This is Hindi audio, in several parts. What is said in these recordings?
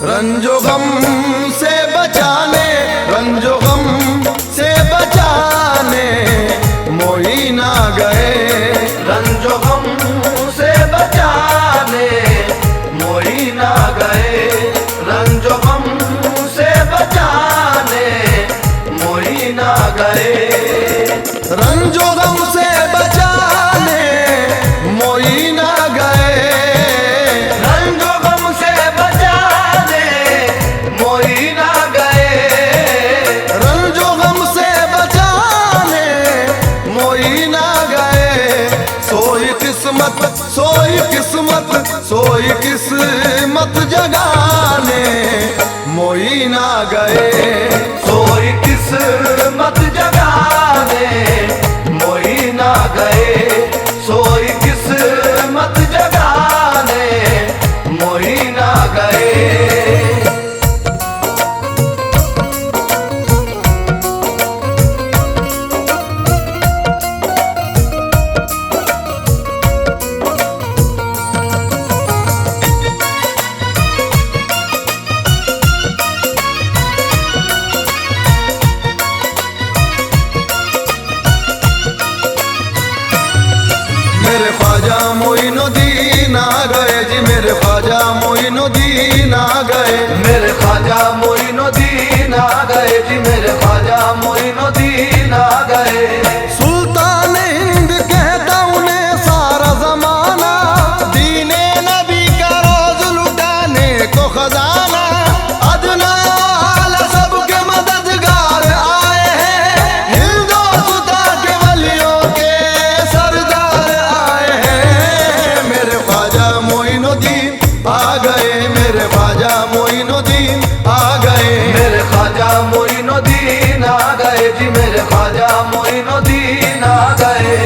रंजो गम से बचाने, रंजो गम से बचाने मोही ना गए। रंजो गम से बचाने मोही ना गए। रंजो गम से बचाने मोही ना गए। रंजो गम से बचाने मोही ना गए। रंजो गम से बचाने मोही ना गए। रंजो गम से बचाने मोही ना गए। सोई किस्मत, सोई किस्मत, सोई किस्मत जगाने मोही ना गए। सोई किस्मत जगाने मोही ना गए। सोई किस्मत जगाने मोही ना गए। मेरे ख्वाजा मोइनुद्दीन आ गए जी, मेरे ख्वाजा मोइनुद्दीन आ गए। मेरे ख्वाजा मोइनुद्दीन आ गए जी। मेरे ख्वाजा मोइनुद्दीन आ गए। सुल्तान हिंद कहता उन्हें सारा जमाना, दीने नबी का रोज लुटाने को खजाना। अदना आला सबके मददगार आए हैं, हिंदुस्ता के वलियों के सरदार आए हैं। मेरे ख्वाजा मोइनुद्दीन आ गए, मेरे ख्वाजा मोइनुद्दीन आ गए। मेरे ख्वाजा मोइनुद्दीन आ गए जी। मेरे ख्वाजा मोइनुद्दीन आ गए।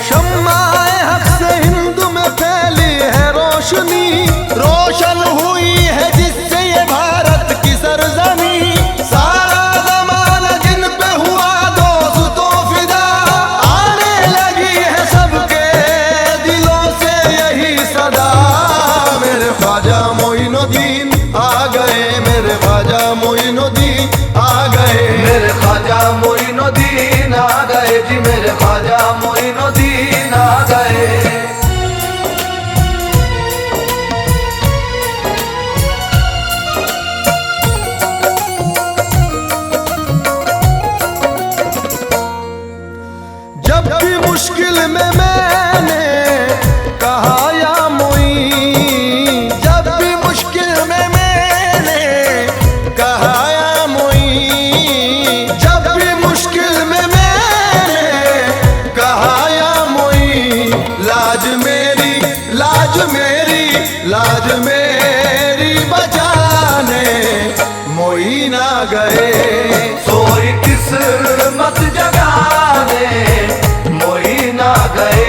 शम्माए हक से हिंद में फैली है रोशनी, रोशन हुई है जिससे ये भारत की सरजमी। सारा ज़माना जिन पे हुआ दोस्तों फिदा, आने लगी है सबके दिलों से यही सदा। मेरे ख्वाजा मोइनुद्दीन आ गए, मेरे ख्वाजा मोइनुद्दीन आ गए। मेरे ख्वाजा मोइनुद्दीन आ गए जी। मेरे ख्वाजा मोइनुद्दीन आ गए। जब भी मुश्किल में मैंने कहा या मोई, जब भी मुश्किल में मैंने कहा या मोई, जब भी मुश्किल में मैंने कहा या मोई, लाज मेरी, लाज मेरी, लाज मेरी बचाने मोई ना गए। सोई किस्मत जगाने मोही ना गए।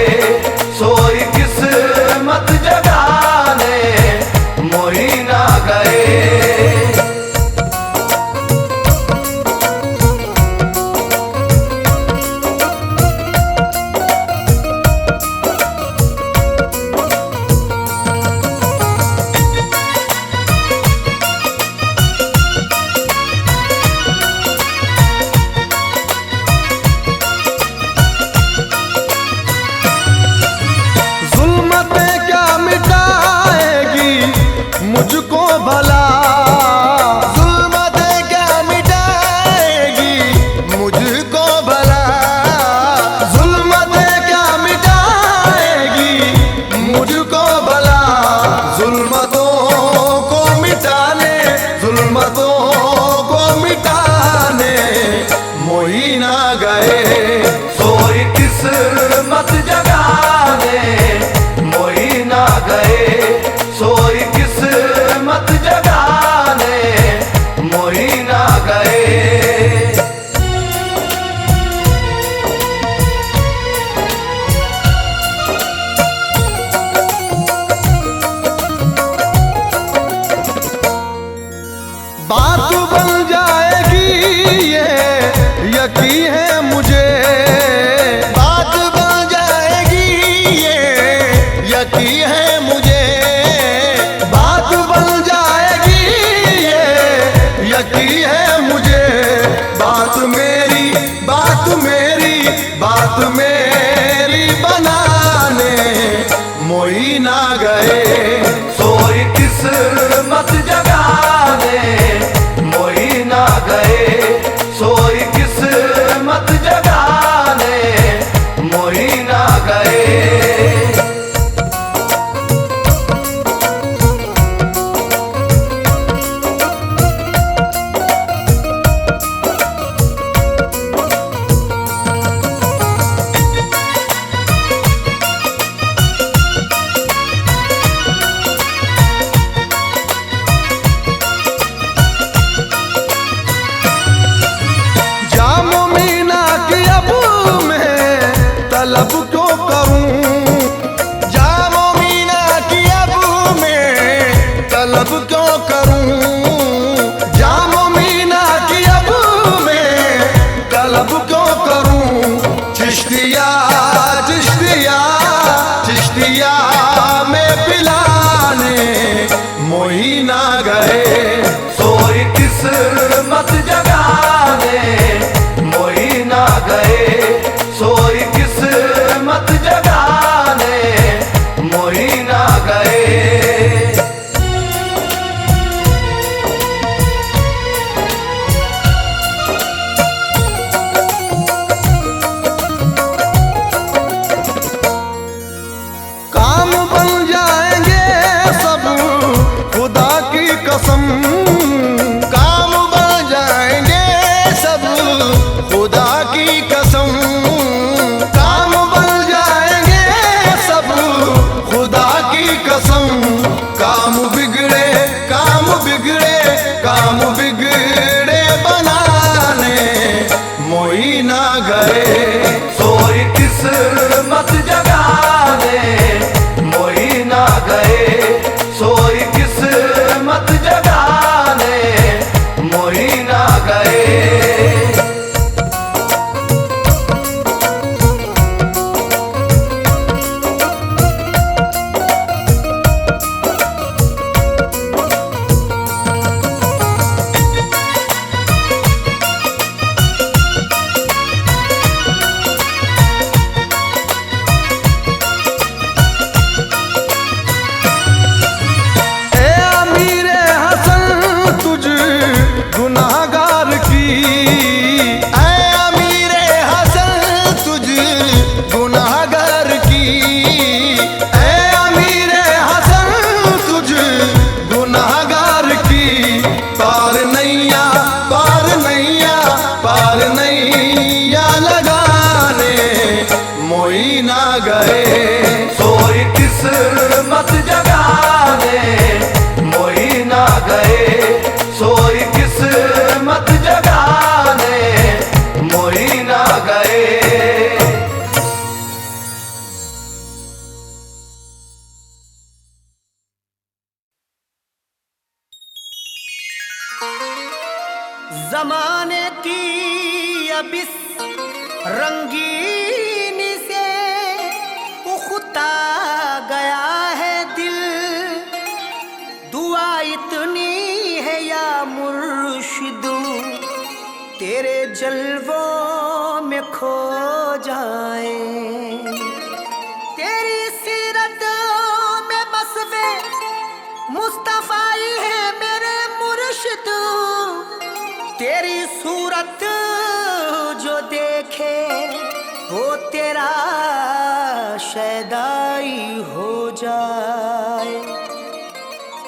बात मेरी बनाने मोई ना गए। सोई किस्मत जगाने मोई ना गए, सोई किस्मत जगाने मोई ना गए। तलब क्यों करूं, जामो मीना की अब मैं तलब क्यों करूं, जामो मीना की अब मैं तलब क्यों करूं। चिश्तिया चिश्तिया चिश्तिया में पिलाने मोही ना गए। सोई किस्मत जगाने मोई ना गए, सोई किस्मत जगाने मोई ना गए। काम बन जाएंगे सब खुदा की कसम, काम बन जाएंगे सब खुदा की कसम, काम बन जाएंगे सब खुदा की कसम। काम बिगड़े काम बिगड़े काम बिगड़े बनाने मोई ना गए। सोई किस्मत जगाने मोई ना गए, सोई किस्मत जगाने मोई ना गए। गुनाहगार की ऐ अमीरे हसन तुझ गुनाहगार की, ऐ अमीरे हसन तुझ गुनाहगार की। पार नैया पार नैया पार नैया लगाने मोई ना गए। सोई किस्मत जगाने मोई ना गए, सोई किस्मत जगाने मोई ना गए। ज़माने की अब इस रंगीनी से उखता गया है दिल, दुआ इतनी है या मुर्शिदू तेरे जलवों में खो जाए। तेरी सीरत में बसवे मुस्तफ़ाई है मेरे मुर्शिद, तेरी सूरत जो देखे वो तेरा शैदाई हो जाए।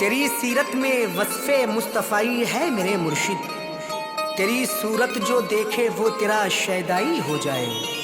तेरी सीरत में वस्फ़े मुस्तफ़ाई है मेरे मुर्शिद, तेरी सूरत जो देखे वो तेरा शैदाई हो जाए।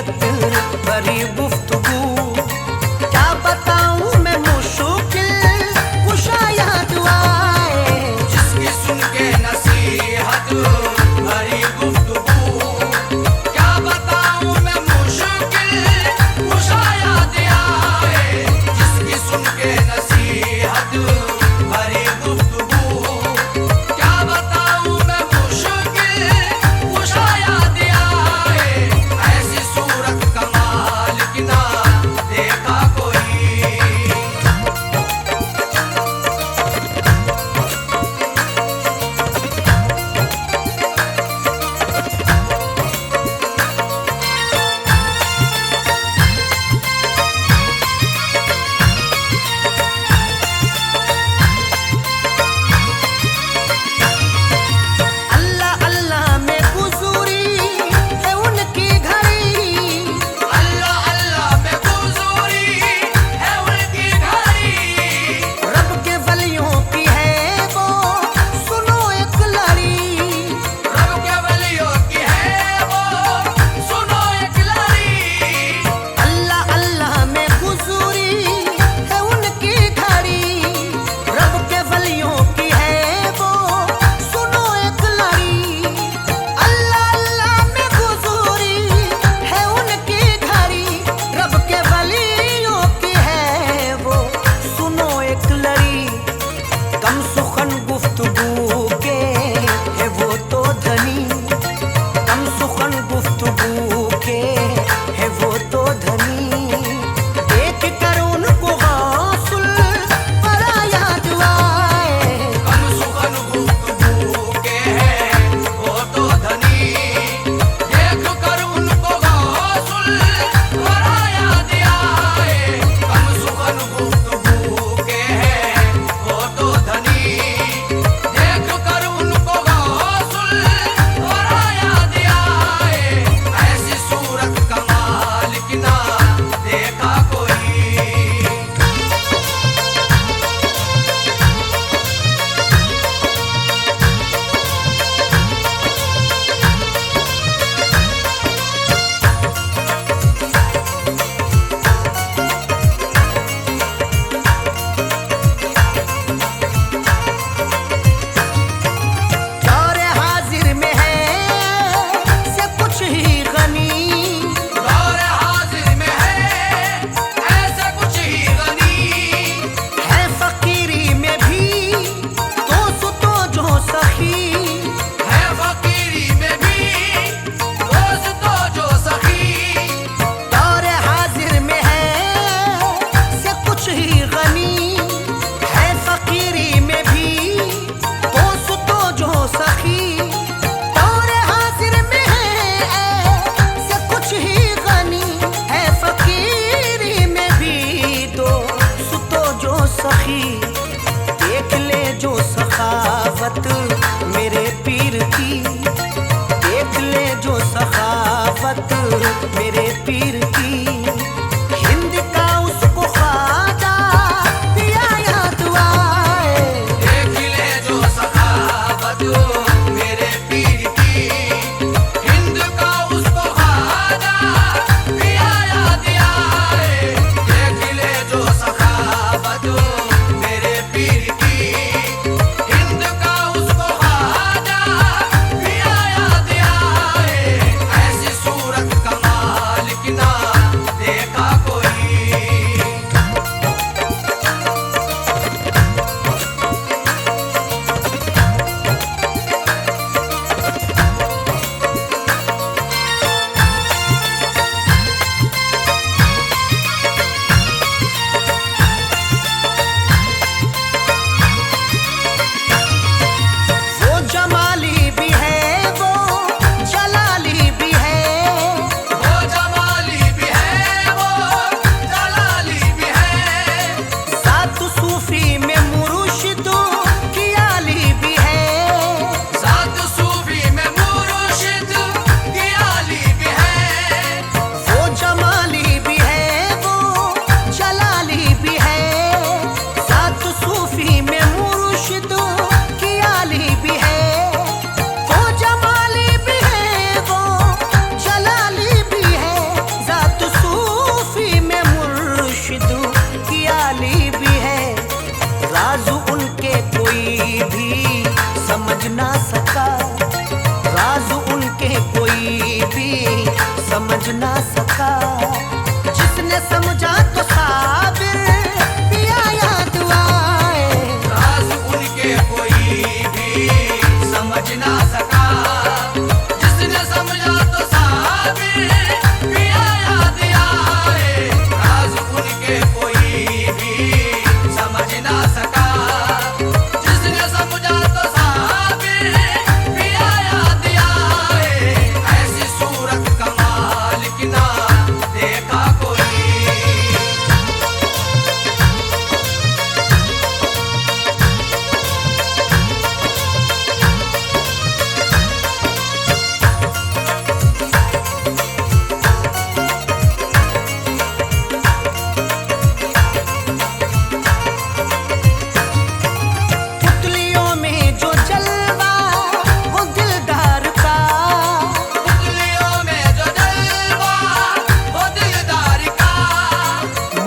नसीहत भरी गुफ्तगू, क्या बताऊं मैं मुश्किल कुशाया दुआएं। जिसकी सुन के नसीहत भरी गुफ्तगू, क्या बताऊं मैं मुश्किल कुशाया दुआएं। जिसकी सुन के नसीहत भरी गुफ्तगू, क्या बताऊं मैं मुश्किल कुशाया दुआएं। ऐसी सूरत कमाल की ना समझ ना सका, जिसने समझा तो साबिर पिया याद आए। राज उनके कोई भी समझ ना सका, जिसने समझा तो साबिर पिया याद आए। राज उनके कोई भी समझ ना सका, जिसने समझा तो साबिर पिया याद आए। ऐसी सूरत कमाल की ना देखा कोई। पुतलियों में जो जलवा वो दिलदार का, पुतलियों में जो जलवा वो दिलदार का।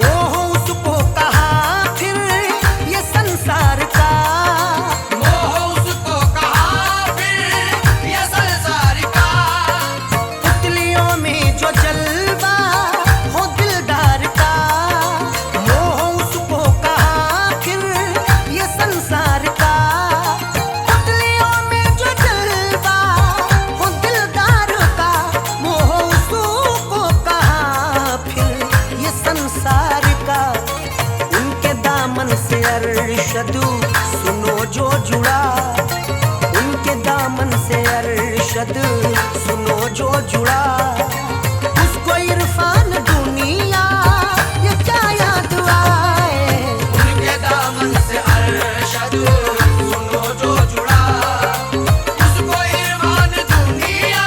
मोह उसको कहा फिर ये संसार का। मोह उसको कहा फिर ये संसार का। पुतलियों में जो जलवा हो दिलदार का, मोह उसको कहा फिर ये संसार का। पुतलियों में जो जलवा हो दिलदार का, मोह उसको कहा फिर ये संसार का। उनके दामन से अरशदू सुनो जो जुड़ा, उनके दामन से अरशद सुनो जो जुड़ा। उसको इरफान दुनिया ये क्या याद आए। उनके दामन से अरशद सुनो जो जुड़ा। उसको इरफान दुनिया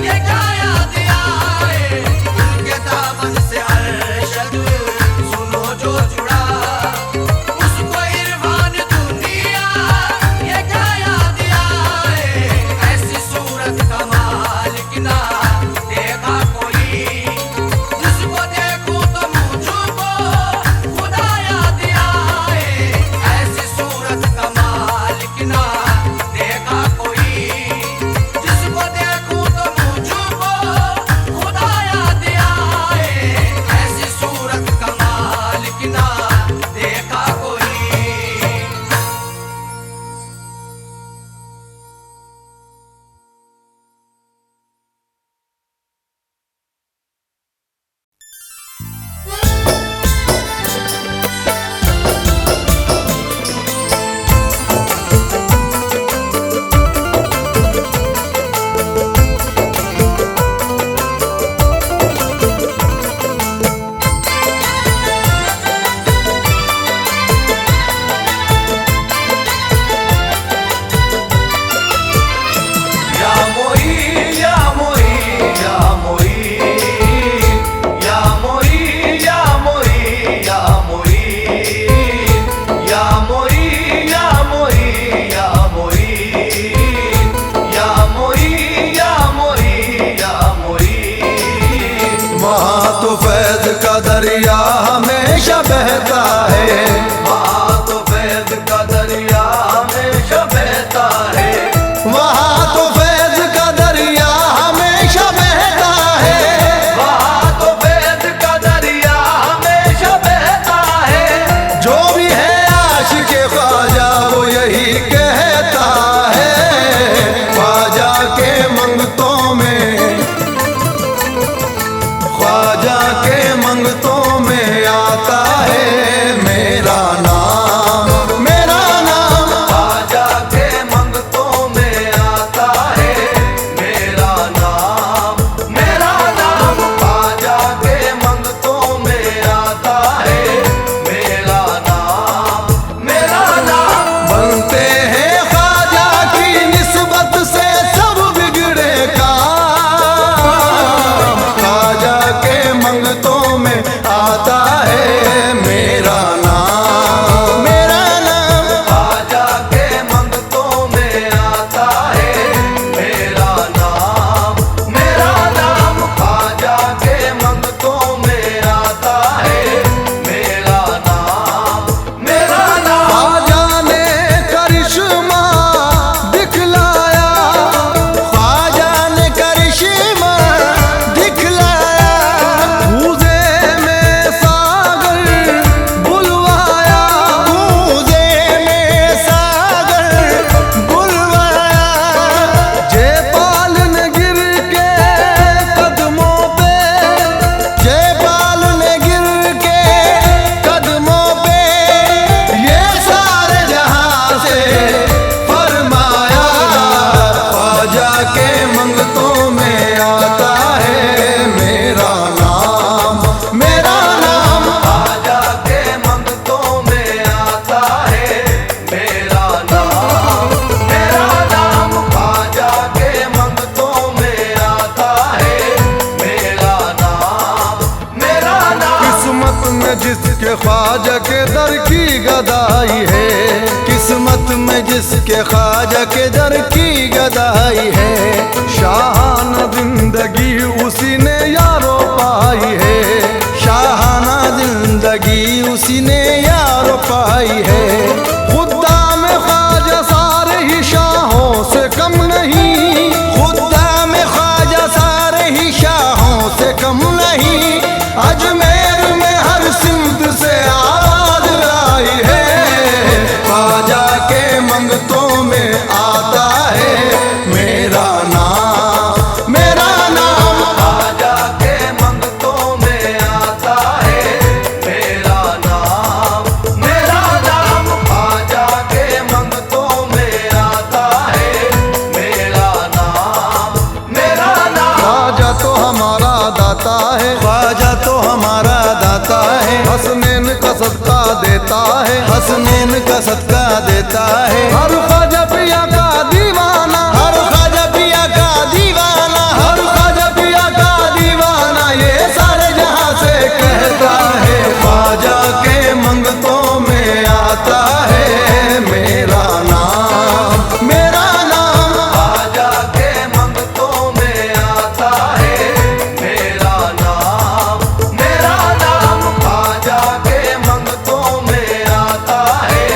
ये क्या याद आए। उनके दामन से अरशद सुनो जो जुड़ा। उसको इरफान दुनिया ये क्या याद आए। ऐसी सूरत कमाल की ना देखा ख्वाजा के दर की गदाई है, किस्मत में जिसके ख्वाजा के दर की गदाई है। शाहाना जिंदगी उसी ने यारो पाई है, शाहाना जिंदगी उसी ने यारो पाई है। खुदा में ख्वाजा सारे ही शाहों से कम नहीं, खुदा में ख्वाजा सारे ही शाहों से कम नहीं। अजमेर में हर सिमत से आवाज आई है, ख्वाजा के मंगतों में आता है मेरा नाम, मेरा नाम। ख्वाजा के मंगतों में आता है मेरा नाम, मेरा नाम। ख्वाजा के मंगतों में आता है मेरा नाम, मेरा नाम। ख्वाजा तो हमारा दाता है, ख्वाजा तो हमारा दाता है। हसनैन का सदका देता है, हसनैन का सदका देता है। हर ख्वाजा पिया का दीवाना, हर ख्वाजा पिया का दीवाना, हर ख्वाजा पिया का दीवाना, ये सारे जहां से कहता है। ख्वाजा के मंगतों में आता है मेरा नाम, मेरा नाम। ख्वाजा के मंगतों में आता है मेरा नाम, मेरा नाम। ख्वाजा के मंगतों में आता है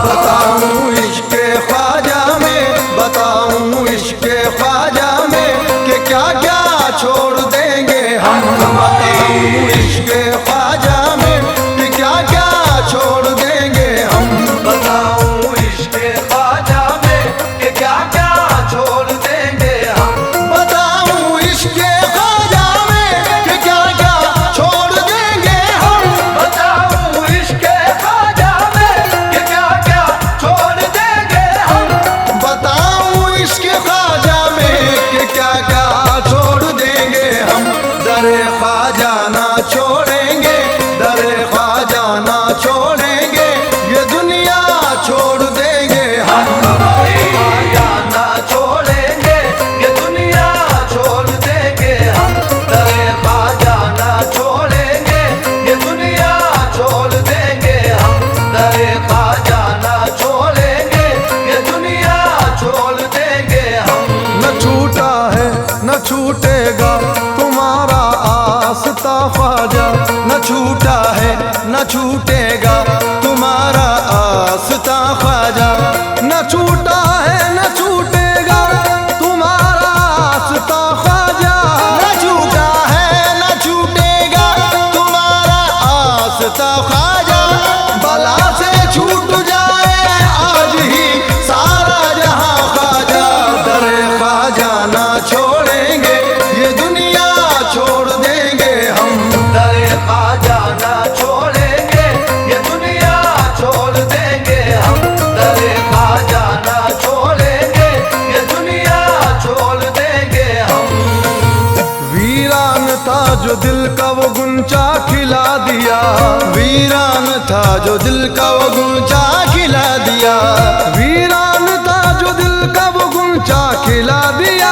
बताऊं इश्क ख्वाजा में, बताऊं इश्क ख्वाजा में कि क्या क्या छोड़ देंगे हम। बताऊं इश्क ख्वाजा में कि क्या क्या छोड़ देंगे हम। बताऊं इश्क ख्वाजा में कि क्या क्या छोड़ देंगे हम। बताऊं इश्क ख्वाजा में कि क्या क्या छोड़ देंगे हम। बताऊं इश्क ख्वाजा में कि क्या क्या छोड़ देंगे हम। बताऊं इश्क ख्वाजा में कि क्या क्या छोड़ देंगे हम। दरे ख्वाजा ना छोड़ेंगे, दरे ख्वाजा ना छोड़ेंगे, ये दुनिया छोड़ देंगे हम। ख्वाजा ना छोड़ेंगे, ये दुनिया छोड़ देंगे हम। दरे ख्वाजा ना छोड़ेंगे, ये दुनिया छोड़ देंगे हम। दरे ख्वाजा ना छोड़ेंगे, ये दुनिया छोड़ देंगे हम। न छूटा है न छूटेगा तुम्हारा आस्था ख्वाजा, न छूटा है न छूटेगा तुम्हारा आस्था ख्वाजा। न छूटा है न छूटेगा तुम्हारा आस्था ख्वाजा, न छूटा है न छूटेगा तुम्हारा आस्था ख्वाजा। बला से छूट जाए आज ही सारा जहां ख्वाजा। दरे ख्वाजा ना छोड़ेंगे, ये दुनिया छोड़ देंगे हम। दरे ख्वाजा ना छोड़ेंगे, ये दुनिया छोड़ देंगे हम। दरे ख्वाजा ना छोड़ेंगे, ये दुनिया छोड़ देंगे हम। वीरान था जो दिल का वो गुंचा खिला दिया, वीरान था जो दिल का वो गुंचा खिला दिया। वीरान था जो दिल का वो गुंचा खिला दिया,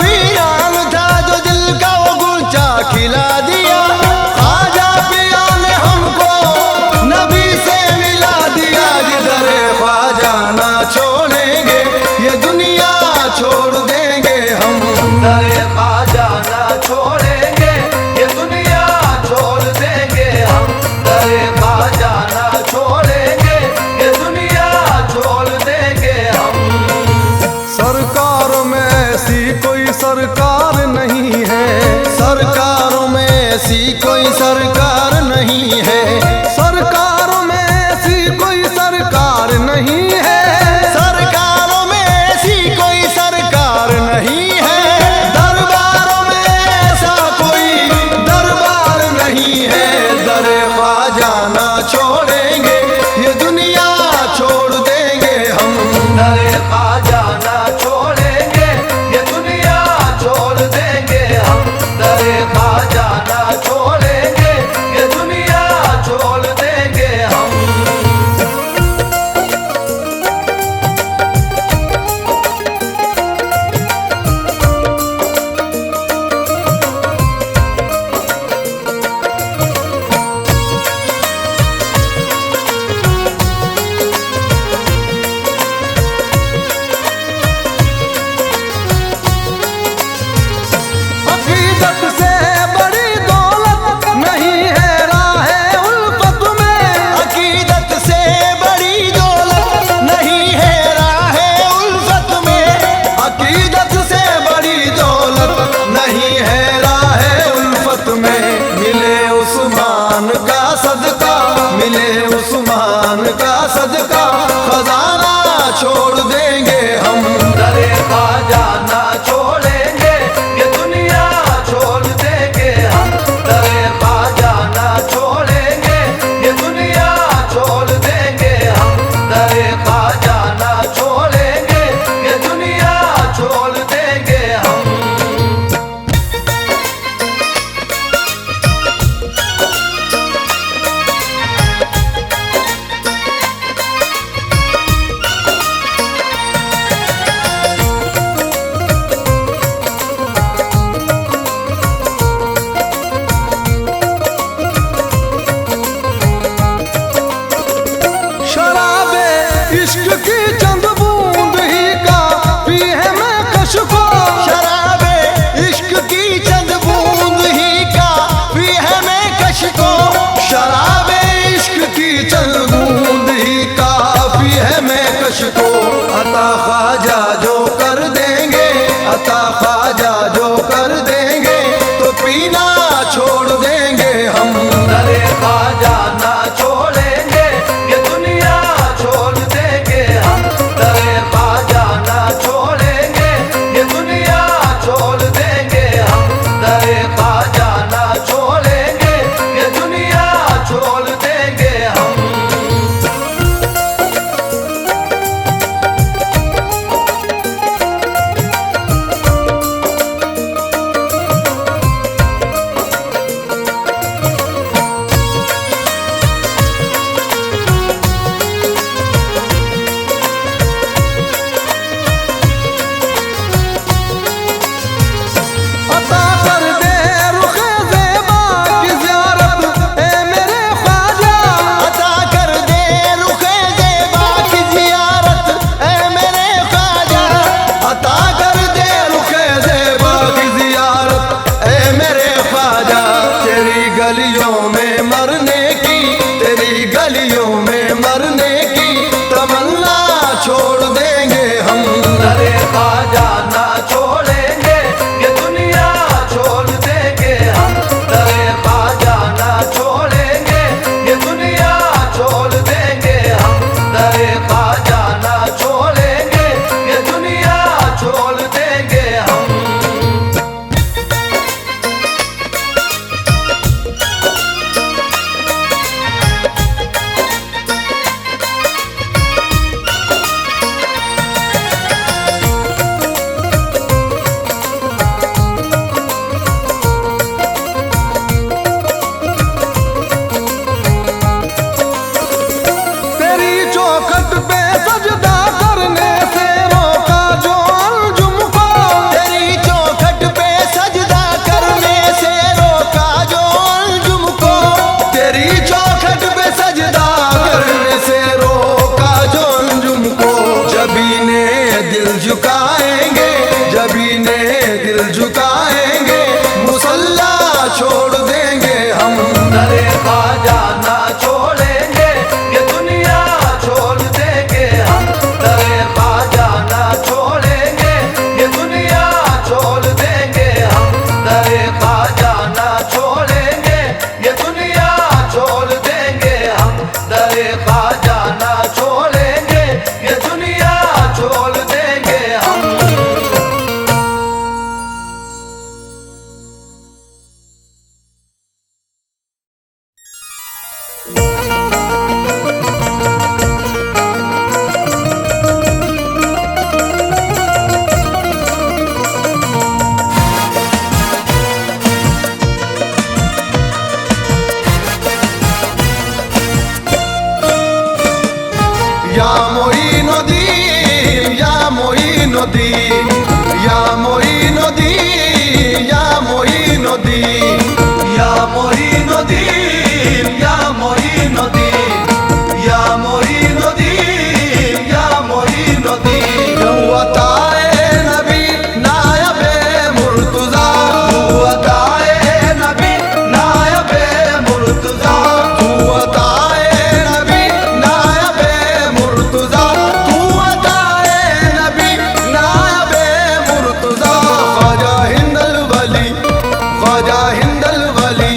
वीरान था जो दिल का वो गुंचा खिला दिया। ख्वाजा पिया ने हमको नबी से मिला दिया। जिधर ख्वाजा ना छोड़ेंगे, ये दुनिया छोड़ देंगे हम। दरे ख्वाजा ना छोड़ेंगे, ये दुनिया छोड़ देंगे हम। दरे ख्वाजा ना छोड़ेंगे, ख्वाजा ना छोड़ेंगे, ये दुनिया छोड़ देंगे हम। तेरी चौखट पे सजदा करने से रोका जो अंजुम को, तेरी चौखट पे सजदा करने से रोका जो अंजुम को, तेरी चौखट पे सजदा करने से रोका जो अंजुम को। जबी ने दिल झुकाएंगे, जबी ने दिल झुकाएंगे, मुसल्ला छोड़ देंगे हम। दरे ख्वाजा ना छोड़ेंगे, ये दुनिया छोड़ देंगे हम। दरे ख्वाजा ना छोड़ेंगे, ये दुनिया छोड़ देंगे हम। दरे ख्वाजा ना छोड़ेंगे, ये दुनिया छोड़ देंगे हम। दरे ख्वाजा ना छोड़ेंगे, ये दुनिया छोड़ देंगे हम। या मोइनुद्दीन, या मोइनुद्दीन, या मोइनुद्दीन, या मोइनुद्दीन। या मोइनुद्दीन, या मोइनुद्दीन, या मोइनुद्दीन, या मोइनुद्दीन। वताए नबी नायबे मुर्तजा, वताए नबी नायबे मुर्तजा, तू वताए नबी नायबे मुर्तजा, तू वताए नबी नायबे मुर्तजा। ख्वाजा हिंदल वली, ख्वाजा हिंदल वली,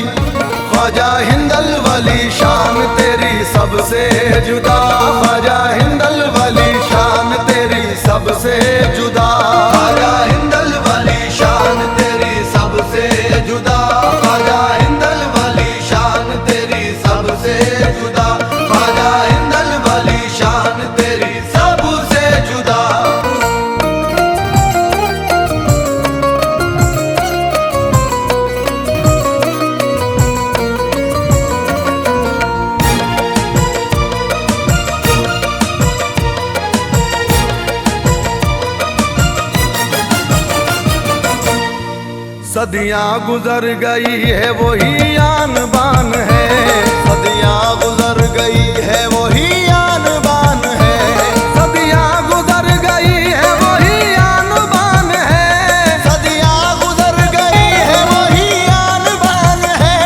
ख्वाजा हिंदल वली, शान तेरी सबसे जुदा। ख्वाजा हिंदल वली, शान तेरी सबसे जुदा। ख्वाजा हिंदल वली, शान तेरी सबसे जुदा। ख्वाजा हिंदल वली, शान तेरी सबसे जुदा। ख्वाजा हिंदल वली, शान तेरी सबसे जुदा। सदियां गुजर गई है वही आन बान है, सदियां गुजर गई है वही आन बान है, सदियां गुजर गई है वही आन बान है, सदियां गुजर गई है वही आन बान है।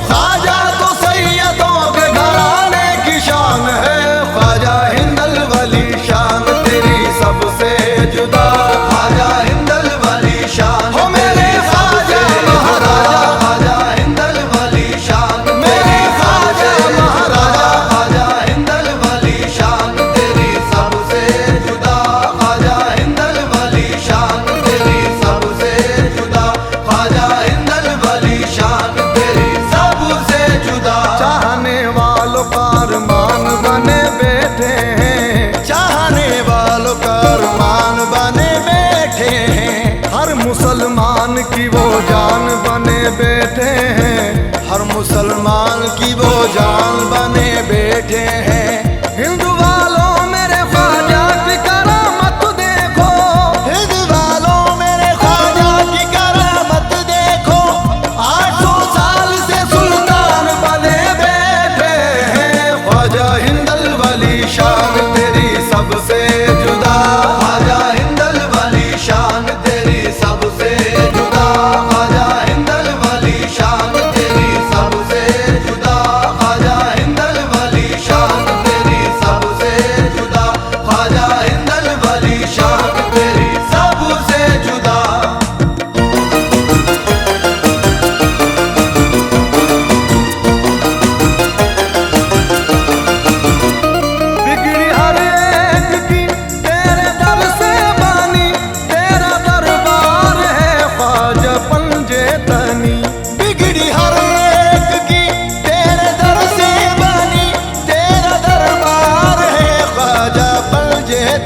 ख्वाजा तो सैयदों के घराने की शान है। ख्वाजा हिंदल वली, शान तेरी सबसे जुदा। ख्वाजा हिंदल वली, शान हो मेरे ख्वाजा महाराजा, ख्वाजा हिंदल वली, शान मेरे ख्वाजा महाराजा, ख्वाजा हिंदल वली, शान तेरी सबसे जुदा। ख्वाजा हिंदल वली, शान तेरी सबसे जुदा। ख्वाजा हिंदल वली, शान तेरी सबसे जुदा। चाहने वालों का अरमान बने बैठे हैं, चाहने वालों का अरमान बने बैठे हैं। हर मुसलमान की वो जान बने बैठे हैं, हर मुसलमान की वो जान बने बैठे हैं। हिंदू वालों मेरे ख्वाजा की करामत देखो, हिंदू वालों मेरे ख्वाजा की करामत देखो। 800 साल से सुल्तान बने बैठे हैं। ख्वाजा हिंदल वली, शान तेरी सबसे जुदा। ख्वाजा हिंदल वली, शान तेरी सबसे जुदा। ख्वाजा हिंदल वली, शान तेरी सबसे जुदा। ख्वाजा हिंदल वली, शान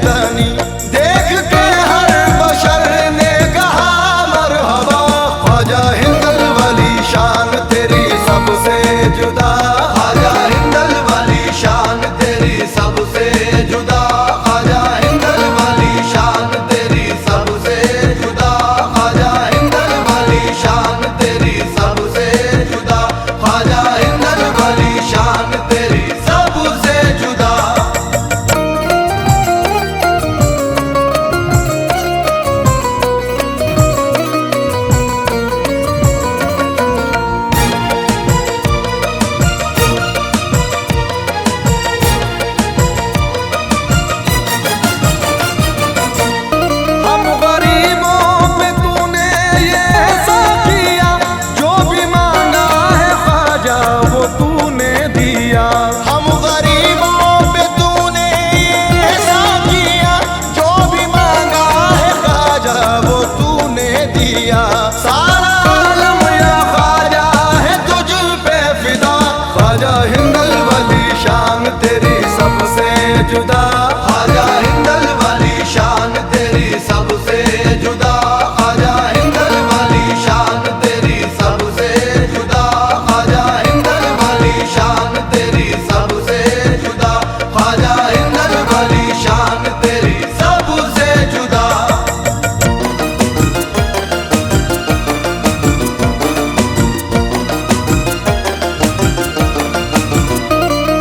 तनी। देख के हर बशर ने कहा मरहबा, ख्वाजा हिंदल वाली शान तेरी सबसे जुदा। ख्वाजा हिंदल वाली शान तेरी सबसे जुदा। ख्वाजा हिंदल वाली शान तेरी सबसे जुदा। ख्वाजा हिंदल वाली शान तेरी सबसे जुदा। ख्वाजा हिंदल वाली शान तेरी सबसे जुदा। हम गरीबों पे तूने ये एहसान किया, जो भी मांगा है ख्वाजा वो तूने दिया। हम गरीबों पे तूने ये एहसान किया, जो भी मांगा है ख्वाजा वो तूने दिया। सारा आलम या ख्वाजा है तुझ पे फिदा, ख्वाजा हिंदल वाली शान तेरी सबसे जुदा। ख्वाजा हिंदल वाली शान तेरी सबसे जुदा। ख्वाजा हिंदल वाली शान तेरी सबसे जुदा। ख्वाजा हिंदल वाली शान तेरी सबसे जुदा। ख्वाजा हिंदल वाली शान तेरी सबसे जुदा।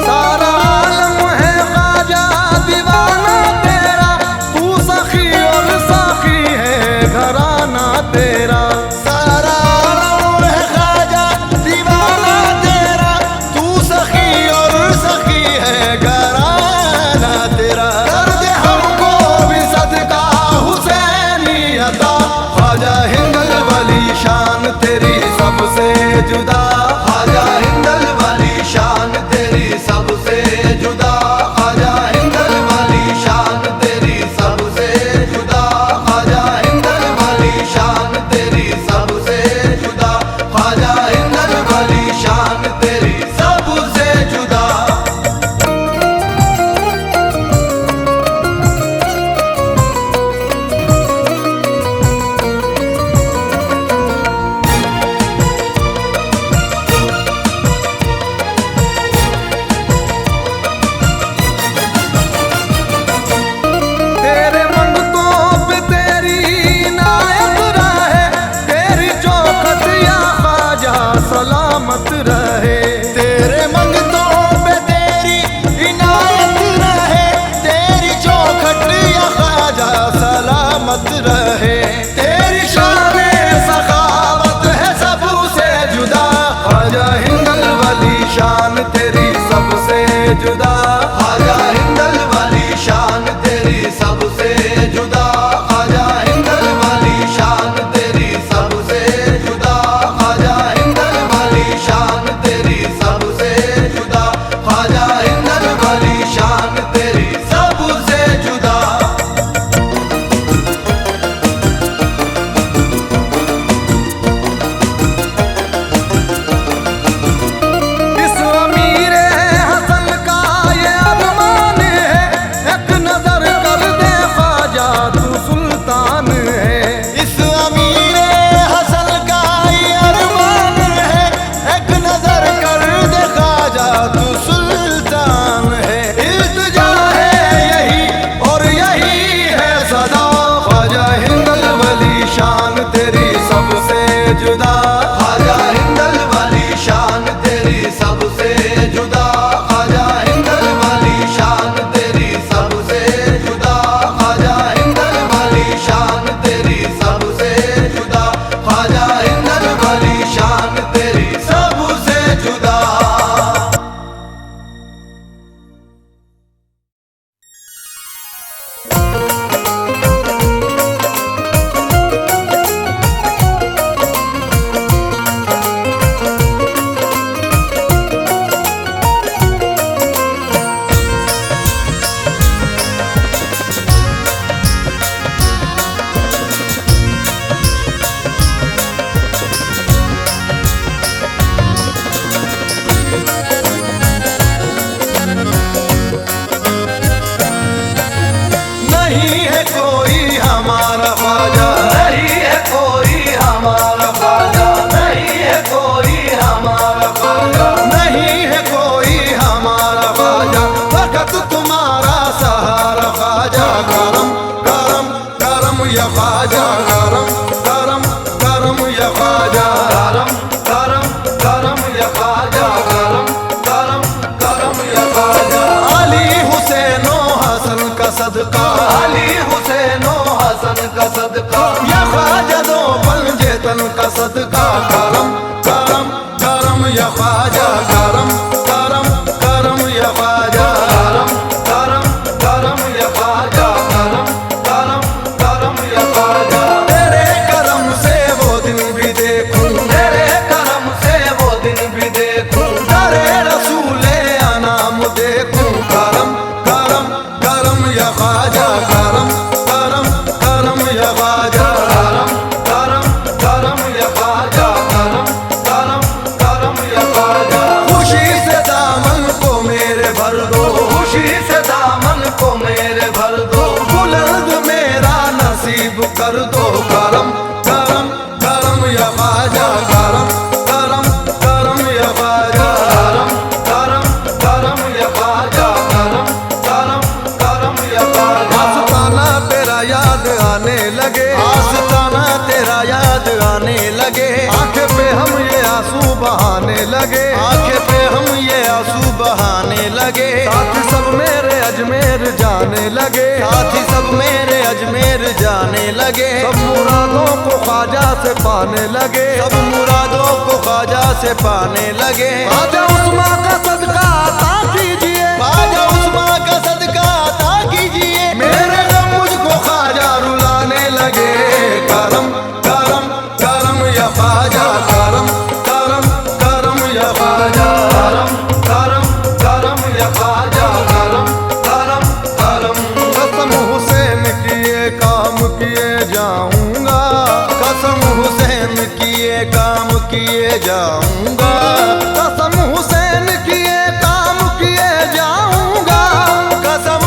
सारा आलम है ख्वाजा दीवाना तेरा, तू सखी और साखी है घराना तेरा। सारा आलम है ख्वाजा दीवाना तेरा, तू सखी और सखी है घराना तेरा। कर दे हमको भी सदका हुसैनी अता, ख्वाजा हिंदल वाली शान तेरी सबसे जुदा। ख्वाजा हिंदल वाली शान तेरी सबसे जुदा। ख्वाजा हिंदल वाली शान तेरी सबसे जुदा। ख्वाजा हिंदल वाली शान तेरी सबसे जुदा। ख्वाजा हिंदल वाली शान तेरी सबसे जुदा। तेरे मंगतों पे तेरी इनायत रहे, तेरी चौखट या ख्वाजा सलामत रहे। तेरे मंगतों पे तेरी इनायत रहे, तेरी चौखट या ख्वाजा सलामत रहे। तेरी शान सखावत है सबसे जुदा, ख्वाजा हिंदल वाली शान तेरी सबसे जुदा। ख्वाजा हिंदल वाली शान तेरी सबसे जुदा। ख्वाजा हिंदल वाली शान तेरी सबसे जुदा। ख्वाजा हिंदल वाली शान तेरी सबसे जुदा। ख्वाजा हिंदल वाली शान तेरी सबसे जुदा। इस अमीर हसन का ये अरमान है, एक नजर कर दे ख्वाजा तू सुल्तान है। इस अमीर हसन का ये अरमान है, एक नजर कर दे ख्वाजा तू सुल्तान है। इल्तिजा है यही और यही है सदा, ख्वाजा हिंदल वाली शान तेरी सबसे जुदा। ख्वाजा हिंदल वाली शान तेरी सबसे जुदा। ख्वाजा हिंदल वाली शान तेरी सबसे जुदा। ख्वाजा हिंदल वाली शान तेरी सबसे जुदा। ख्वाजा हिंदल वाली शान तेरी सबसे जुदा। ख्वाजा करम करम करम या ख्वाजा करम करम करम या ख्वाजा करम करम करम या ख्वाजा करम करम करम या ख्वाजा अली हुसैनो हसन का सदका अली हुसैनो हसन का सदका या ख्वाजा दो पंजे तन का सदका करम करम करम या ख्वाजा करम करम करम या ख्वाजा करम करम करम या ख्वाजा करम करम करम या ख्वाजा तेरे करम से वो दिन भी देखूं तेरे करम से वो दिन भी देखूं तेरे रसूले अनाम देखूं करम करम करम या ख्वाजा करम करम करम या ख्वाजा करम करम करम या ख्वाजा करम करम करम या ख्वाजा खुशी से दामन को मेरे भर दो खुशी से दामन को मेरे भर दो बुलंद मेरा नसीब कर दो करम करम करम या ख्वाजा करम करम करम या ख्वाजा करम करम करम या ख्वाजा करम करम करम या ख्वाजा आस्ताना तेरा याद आने लगे आस्ताना तेरा याद आने लगे आंखें पे हम ये आंसू बहाने लगे आंखें पे हम ये आंसू बहाने लगे साथी सब मेरे अजमेर जाने लगे साथी सब मेरे अजमेर जाने लगे सब मुरादों को ख्वाजा से पाने लगे सब मुरादों को ख्वाजा से पाने लगे ख्वाजा उस्मा का सदका अता कीजिए ख्वाजा उस्मा का सदका अता कीजिए मेरे गम मुझको ख्वाजा रुलाने लगे करम करम करम या ख्वाजा करम करम करम या ख्वाजा करम करम करम या ख्वाजा करम करम करम कसम हुसैन किए काम किए जाऊंगा कसम हुसैन किए काम किए जाऊंगा कसम हुसैन किए काम किए जाऊंगा कसम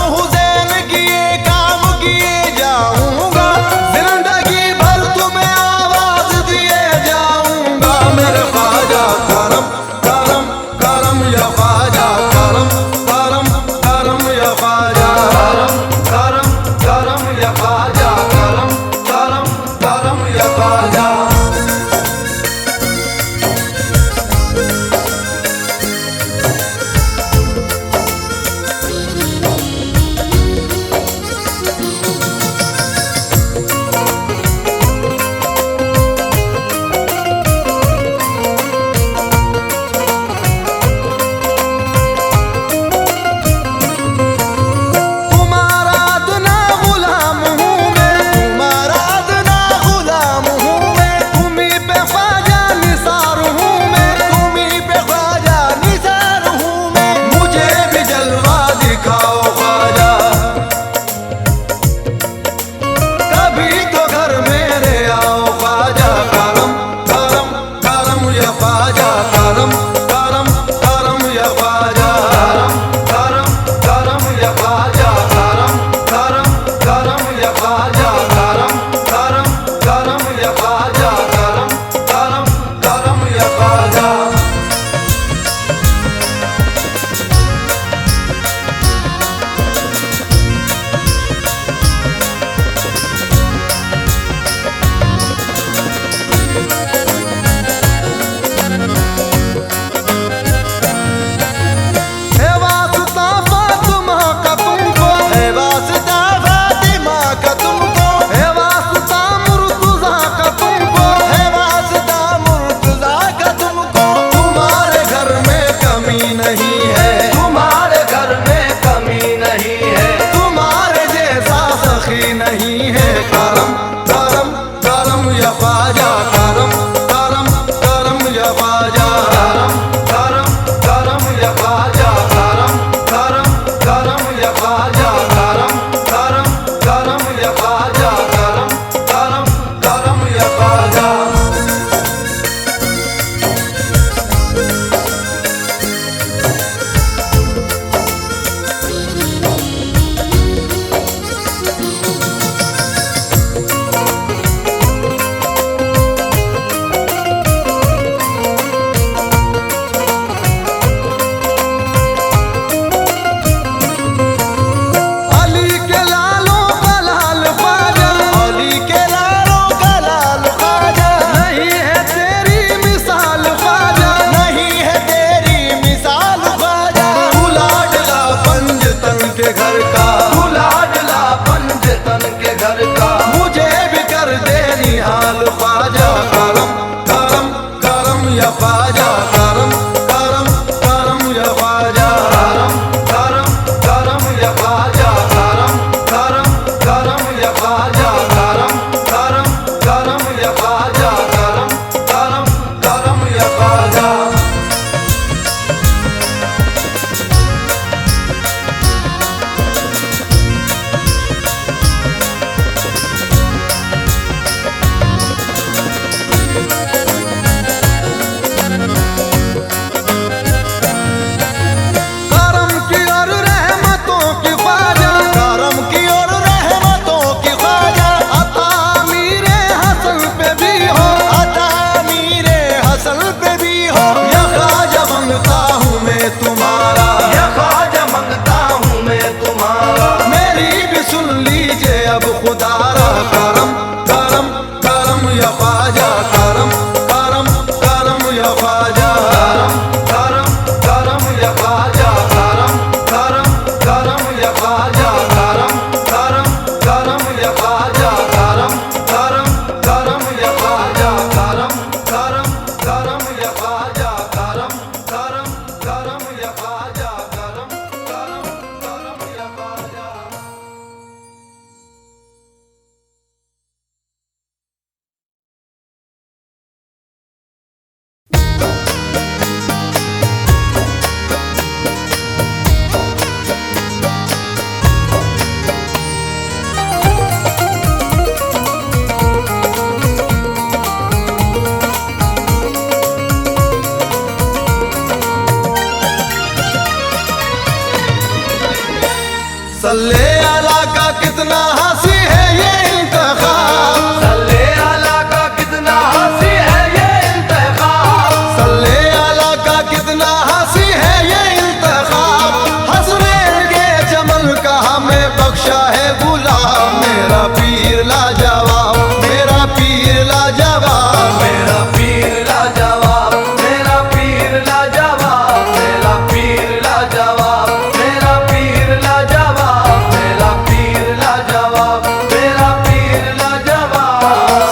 आला का कितना हंसी है ये इंतखाब, सल्ले आला का कितना हंसी है ये इंतखाब, सल्ले आला का कितना हंसी है ये इंतखाब। हसनैन के चमन का हमें बख्शा है गुलाम, मेरा पीर लाजवाब, मेरा पीर लाजवाब। मेरा पीर लाजवाब, मेरा पीर लाजवाब, मेरा पीर लाजवाब, मेरा पीर लाजवाब, मेरा पीर लाजवाब, मेरा पीर लाजवाब।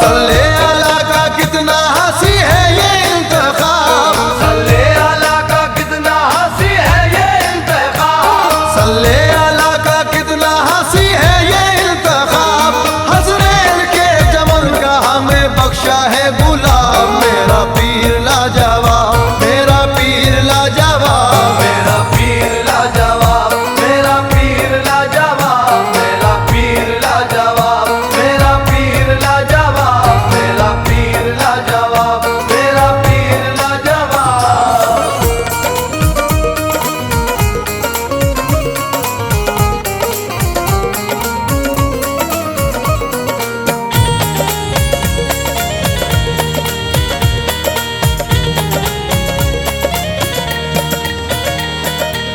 सल्ले आला का कितना हंसी है ये इंतखाब, सल्ले आला का कितना हंसी है ये इंतखाब, सल्ले आला का कितना हंसी है ये इंतखाब। हसनैन के चमन का हमें बख्शा है गुलाम, मेरा पीर लाजवाब, मेरा पीर लाजवाब। मेरा पीर लाजवाब, मेरा पीर लाजवाब, मेरा पीर लाजवाब, मेरा पीर लाजवाब, मेरा पीर लाजवाब, मेरा पीर लाजवाब।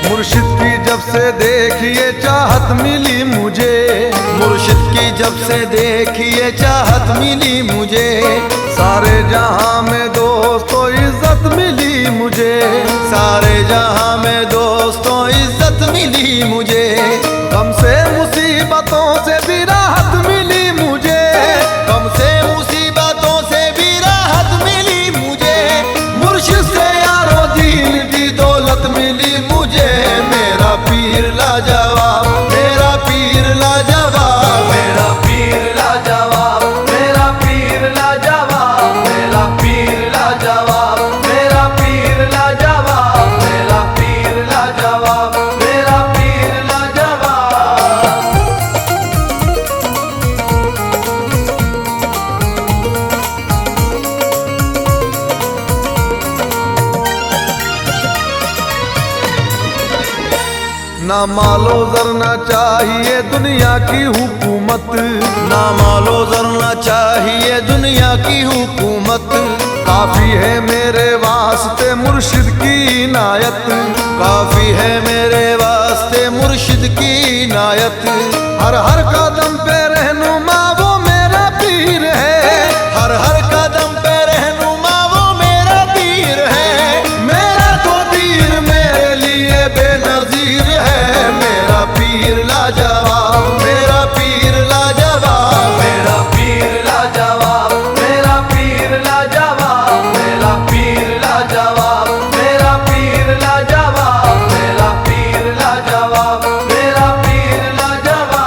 मुर्शिद की जब से देखिए चाहत मिली मुझे, मुर्शिद की जब से देखिए चाहत मिली मुझे। सारे जहां में दोस्तों इज्जत मिली मुझे, सारे जहां में दोस्तों इज्जत मिली मुझे। गम से मुसीबतों से भी राहत मिली मुझे, गम से मुसीबतों से भी राहत मिली मुझे। मुर्शिद से यारो दीन की दौलत मिली मुझे, मेरा पीर लाजवाब, मेरा पीर लाजवाब। मेरा पीर लाजवाब, मेरा पीर लाजवाब, मेरा पीर लाजवाब, मेरा पीर लाजवाब, मेरा पीर लाजवाब, मेरा पीर लाजवाब। ना मालो जर ना चाहिए दुनिया की हुकूमत, ना मालो जर ना चाहिए दुनिया की हुकूमत। काफी है मेरे वास्ते मुर्शिद की इनायत, काफी है मेरे वास्ते मुर्शिद की इनायत। हर हर कदम पे रहनुमा वो मेरा पीर है, हर हर कदम पे रहनुमा वो मेरा पीर है। मेरा तो पीर मेरे लिए बेनजीर है, मेरा पीर लाजवाब, मेरा पीर लाजवाब। मेरा पीर लाजवाब, मेरा पीर लाजवाब, मेरा पीर लाजवाब, मेरा पीर लाजवाब, मेरा पीर लाजवाब, मेरा पीर लाजवाब।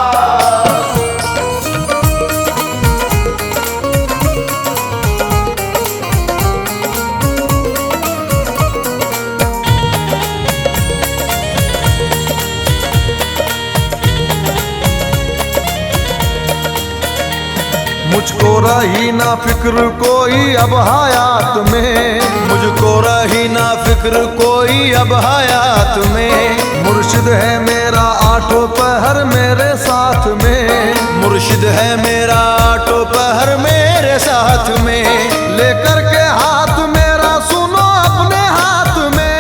मुझको रही ना फिक्र कोई अब हयात में, मुझको रही ना फिक्र कोई अब हयात में। मुर्शिद है मेरा आठों पहर मेरे साथ में, मुर्शिद है मेरा आठों पहर मेरे साथ में। लेकर के हाथ मेरा सुनो अपने हाथ में,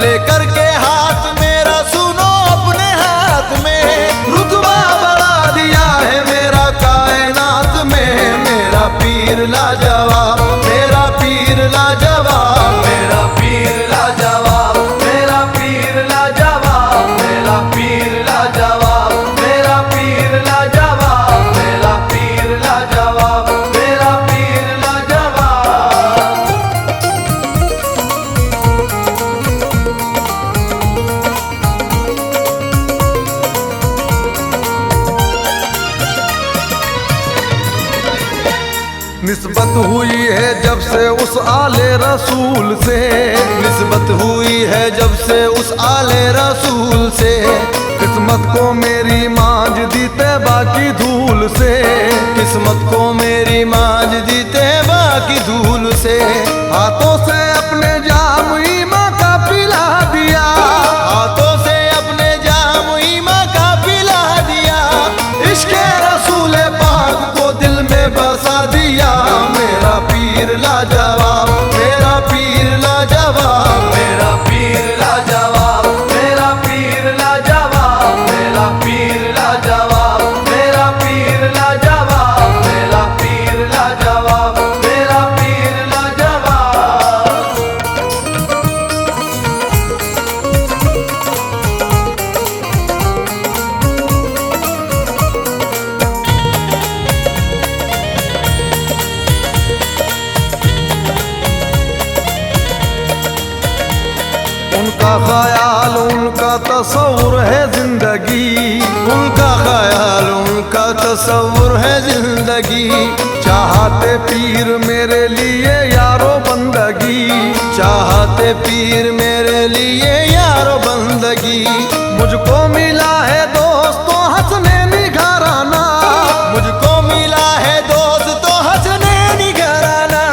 लेकर के हाथ मेरा सुनो अपने हाथ में। रुतबा बढ़ा दिया है मेरा कायनात में, मेरा पीर लाजवाब, मेरा पीर लाजवाब। मेरा पीर लाजवाब, मेरा पीर लाजवाब, मेरा पीर लाजवाब, मेरा पीर लाजवाब, मेरा पीर लाजवाब, मेरा पीर लाजवाब। निस्बत हुई है जब से उस आले रसूल से, निस्बत हुई है जब से उस आले रसूल से। किस्मत को मेरी मांझ दी तैबा की धूल से, किस्मत को मेरी मांझ दी तैबा की धूल से। हाथों से अपने जाम ईमा का पिला दिया, हाथों से अपने जाम ईमा का पिला दिया। उनका तस्वुर है जिंदगी, उनका ख्याल उनका तस्वुर है जिंदगी। चाहते पीर मेरे लिए यारो बंदगी, चाहते पीर मेरे लिए यारो बंदगी। मुझको मिला है दोस्तों हंसने निघराना, मुझको मिला है दोस्तों हंसने निघराना।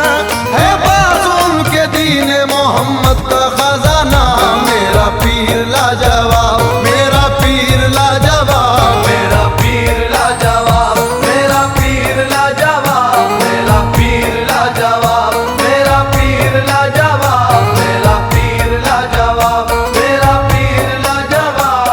है पास उनके दीन मोहम्मद का खजाना, मेरा पीर लाजवाब, मेरा पीर लाजवाब, मेरा पीर लाजवाब, मेरा पीर लाजवाब, मेरा पीर लाजवाब, मेरा पीर लाजवाब, मेरा पीर लाजवाब, मेरा पीर लाजवाब।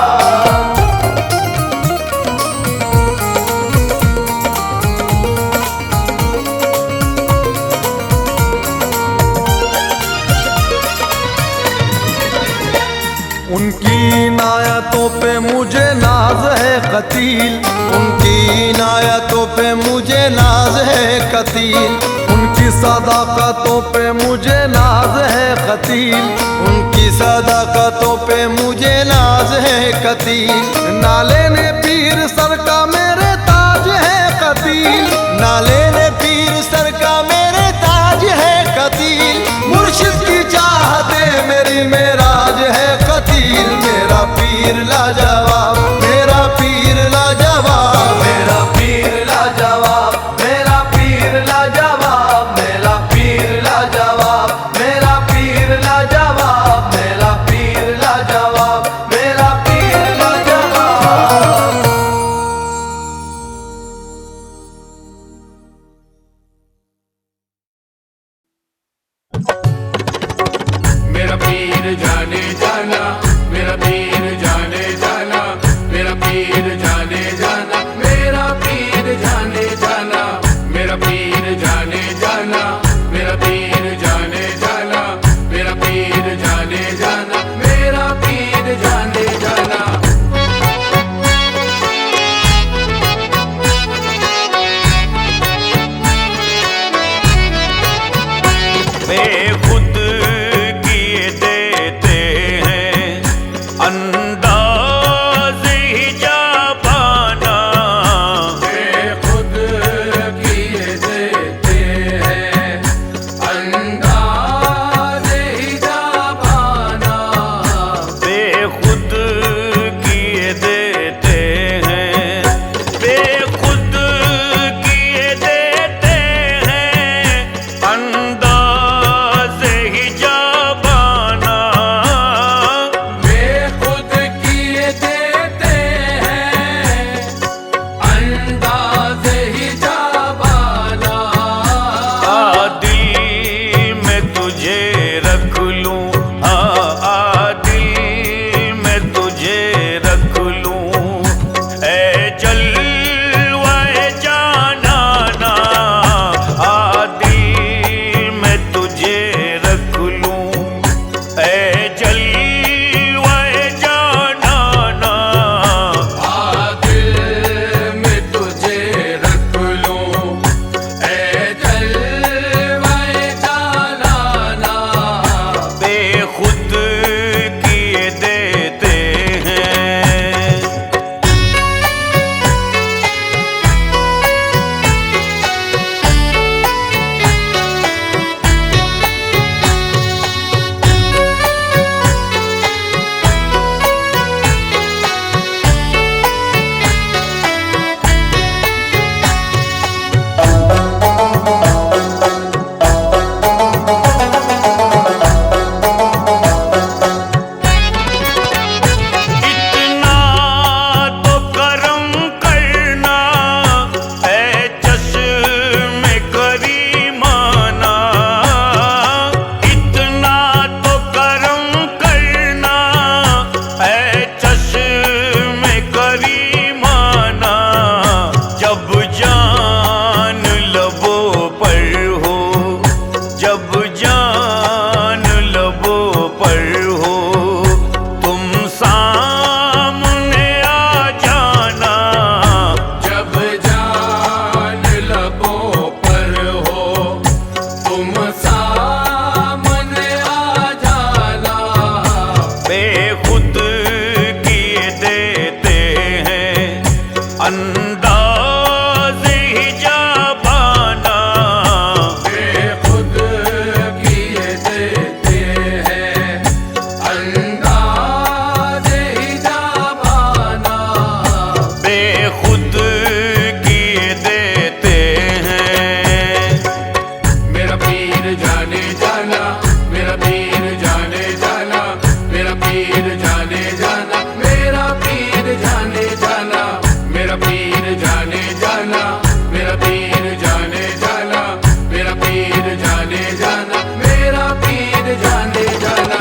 उनकी इनायतों पे मुझे नाज है कतील, उनकी इनायतों पे मुझे नाज है कतील। उनकी सदाकतों पे मुझे नाज है कतील, उनकी सदाकतों पे मुझे नाज है कतील। नाले ने पीर सर का मेरे ताज है कतील, नाले ने पीर सर का मेरे ताज है कतील। मुर्शिद की चाहते मेरी मेराज है कतील, मेरा पीर लाजवाब, मेरा पीर लाजवाब, मेरा पीर लाजवाब, मेरा पीर लाजवाब, मेरा पीर लाजवाब, मेरा पीर लाजवाब, मेरा पीर लाजवाब, मेरा पीर लाजवाब। मेरा पीर जाने जाना, मेरा पीर जाने जाना, मेरा पीर जाने जाना, मेरा पीर जाने जाना, मेरा पीर जाने जाना, मेरा पीर जाने जाना, मेरा पीर जाने जाना, मेरा पीर जाने जाना। बेखुद किए देते हैं अंदाज ही जापाना, बेखुद किए देते हैं अंदाज ही जापाना, बेखुद किए देते हैं, बेखुद किए देते हैं अंदाज ही जापाना। बेखुद किए देते हैं अंदाज ही जाबाना। दिल में तुझे रख लूं, हाँ दिल में तुझे रख लूं, ऐ जलवाए जानाना। दिल में तुझे रख लूं, ऐ जलवाए जानाना। दिल में तुझे रख लूं, ऐ जलवाए जानाना। बेखुद किए देते हैं। इतना तो करम करना, ऐ चश्मे करीमाना। इतना तो करम करना, ऐ चश्मे करीमाना। जब जान लबों पर हो, जब जान लबों पर हो, तुम सामने आ जाना। जब जान लबों पर हो, तुम सामने आ जाना। बेखुद जाने जाना, मेरा पीर जाने जाना, मेरा पीर जाने जाना, मेरा पीर जाने जाना।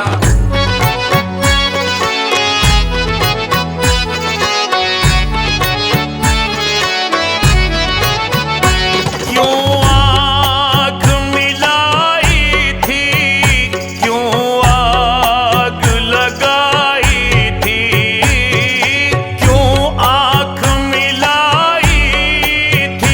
क्यों आँख मिलाई थी, क्यों आग लगाई थी, क्यों आँख मिलाई थी,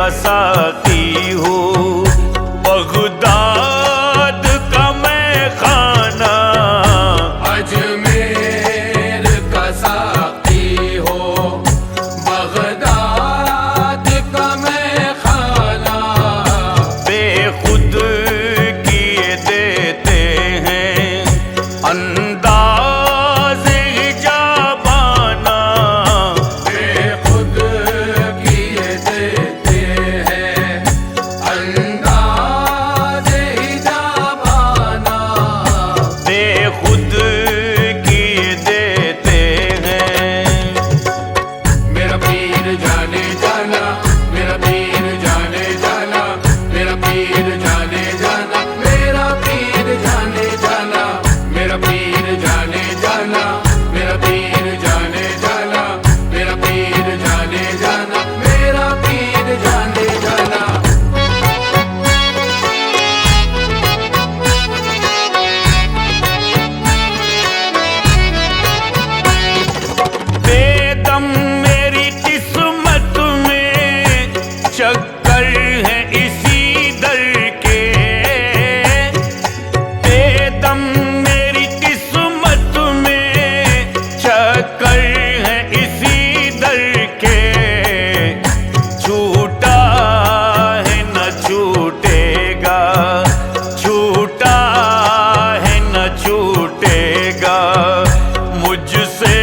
का साकी हो, बगदाद का मैं खाना, अजमेर का साकी हो, बगदाद का मैं खाना, बेखुद किए देते हैं अंदाज हिजाबाना, बेखुद किए देते हैं अंदाज हिजाबाना, बेखुद किए देते हैं। मेरा पीर जाने जाना, मेरा पीर जाने जाना, मेरा पीर जाने जाना, मेरा पीर जाने जाना, मेरा पीर जाने जाना, मेरा पीर जाने जाना, मेरा पीर जाने जाना, मेरा पीर जाने जाना। बेदम मेरी किस्मत में चक्कर है इसी दर के, बेदम मेरी किस्मत में चक्कर है इसी दर के, छूटा है न छूटेगा, छूटा है न छूटेगा, मुझसे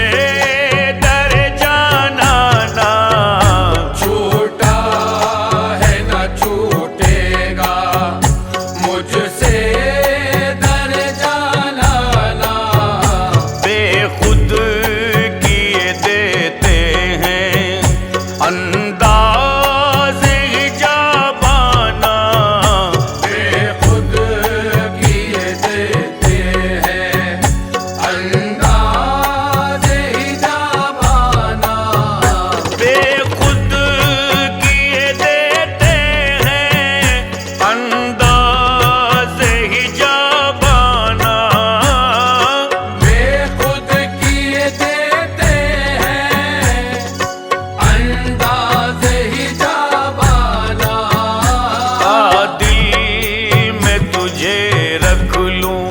डर जाना ना, छूटा है न छूटेगा, मुझसे डर जाना ना, बेखुद किए देते हैं अंदाज हिजाबाना, बेखुद किए देते हैं अंदाज हिजाबाना, बेखुद किए देते हैं अंदाज हिजाबाना, बेखुद किए देते हैं अंदाज हिजाबाना। दिल में तुझे रख लूं,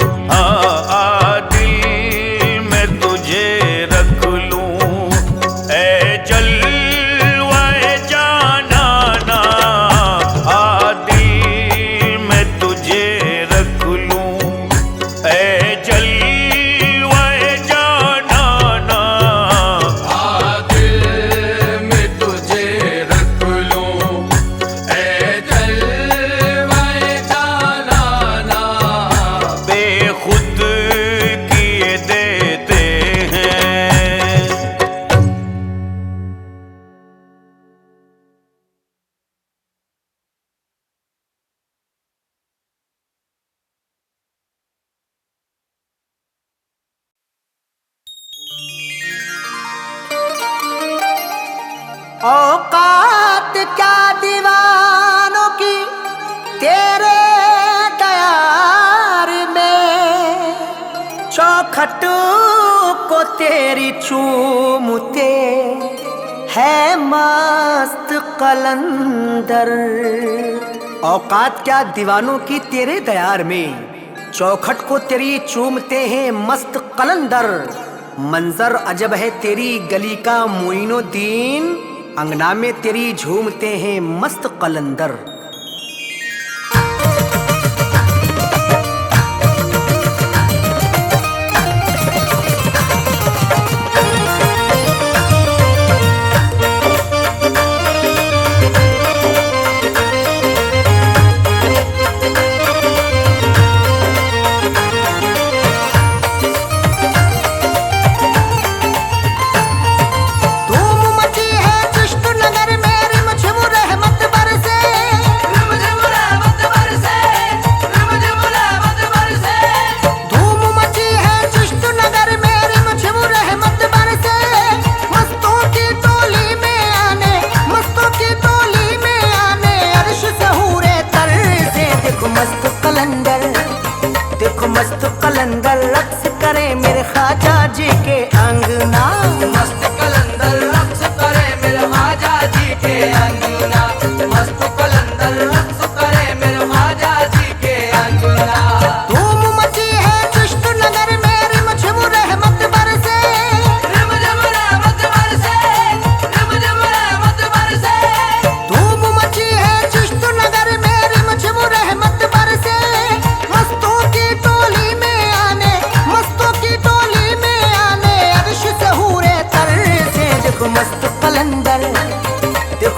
दिल में तुझे रख लूं, ऐ जलवाए जाना ना, दिल में तुझे रख लूं, ऐ जलवाए जाना ना, दिल में तुझे रख लूं, ऐ जलवाए जाना ना, बेखुद किए देते हैं। औकात क्या दीवानों की तेरे दयार में, चौखट को तेरी चूमते है मस्त कलंदर। औकात क्या दीवानों की तेरे दयार में, चौखट को तेरी चूमते हैं मस्त कलंदर। मंजर अजब है तेरी गली का मोइनुद्दीन, अंगना में तेरी झूमते हैं मस्त कलंदर। धूम मची है चिश्त नगर में, रिमझिम रहमत बरसे, रिमझिम रहमत बरसे, रिमझिम रहमत बरसे, धूम मची है चिश्त नगर में, रिमझिम रहमत बरसे। मस्तों की टोली में आने, मस्तों की टोली में आने, अर्श से हूरे तर से। देखो मस्त कलंदर, देखो मस्त कलंदर, रक्स करे मेरे ख्वाजा जी के अंगना। मस्त कलंदर रक्स करे मेरे ख्वाजा जी के अंगना, मस्त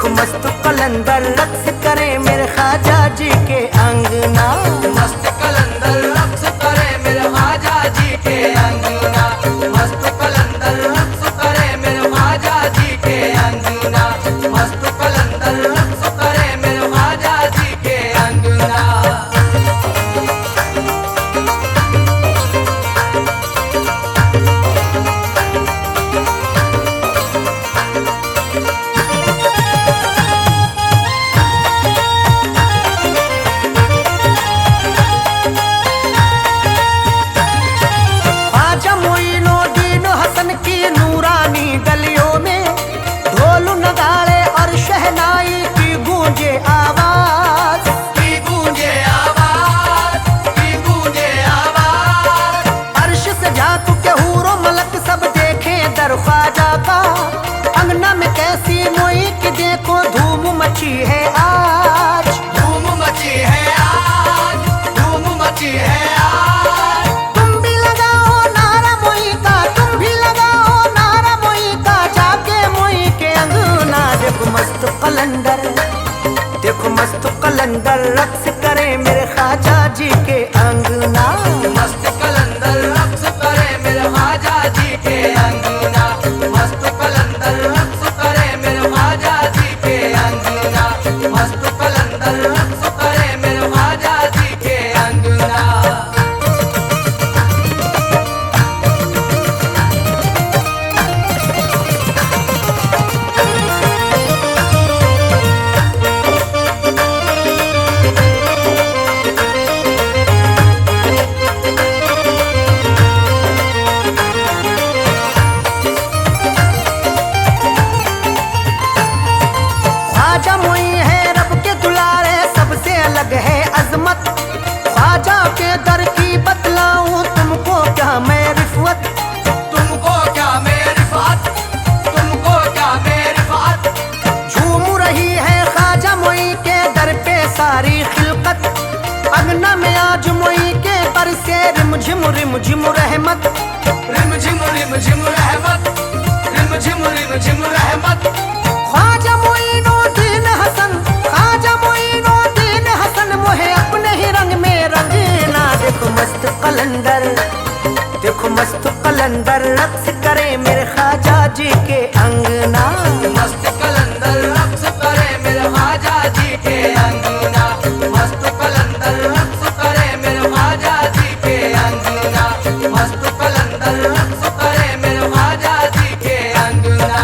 देखो मस्त कलंदर रक्स करे मेरे ख्वाजा जी के अंगना। मस्त कलंदर रक्स करे मेरे ख्वाजा जी के अंगना। मस्त कलंदर रक्स करे मेरे ख्वाजा जी के अंगना। मस्त कलंदर रक्स करे मेरे ख्वाजा जी के अंगना। ख्वाजा मोइनुद्दीन हसन की नूरानी गलियों में ढोल नगाड़े और शहनाई की गूंजे आवाज। की गूंजे आवाज, की गूंजे आवाज। अर्श से झांक के हूरो मलक सब देखे दर ख्वाजा का। अंगना में कैसी मोई की देखो धूम मची है आज। धूम मची है आज, धूम मची है आज। तुम भी लगाओ नारा मोई का, तुम भी लगाओ नारा मोई का, जाके मोई के अंगना। देखो मस्त कलंदर, देखो मस्त कलंदर रक्स करे मेरे ख्वाजा जी के अंगना। मस्त कलंदर रक्स करे मेरे ख्वाजा जी के अंगना। मस्त कलंदर रक्स करे मेरे ख्वाजा जी के अंगना। मस्त कलंदर रक्स करे मेरे ख्वाजा जी के अंगना। ख्वाजा मोई है रब के दुलारे सबसे अलग है अजमत। ख्वाजा के दर की बतलाऊं तुमको क्या मैं रिश्वत। तुमको क्या मेरी बात, तुमको क्या मेरी बात। झूम रही है ख्वाजा मोई के दर पे सारी खिलकत। अंगना में आज मोई के पर से रिमझिम रिमझिम रहमत। रिम झिम रहमत, रिम झिम रहमत। ख्वाजा मोइनुद्दीन हसन, ख्वाजा मोइनुद्दीन हसन मोहे अपने ही रंग में रंगना। देखो मस्त कलंदर, देखो मस्त कलंदर रक्स करे मेरे ख्वाजा जी के अंगना। मस्त कलंदर रक्स करे मेरे ख्वाजा जी के अंगना। मस्त कलंदर रक्स करे मेरे ख्वाजा जी के अंगना। मस्त कलंदर रक्स करे मेरे ख्वाजा जी के अंगना।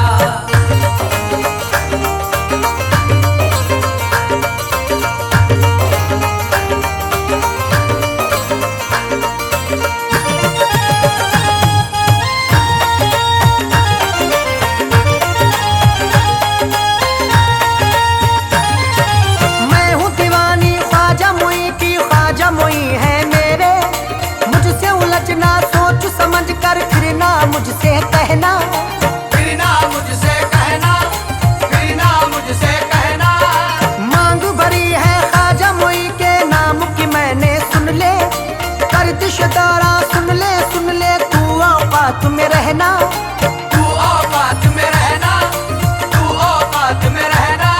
मैं हूँ दीवानी ख्वाजा मोई की, ख्वाजा मोई है मेरे। मुझसे उलझना सोच समझ कर फिर ना मुझसे कहना। फिर ना मुझसे कहना, फिर ना मुझसे कहना। मांग भरी है ख्वाजा मोई के नाम की मैंने सुन ले। गर्दिश दारा सुन ले तू औकात में रहना। तू औकात में रहना, तू औकात में रहना।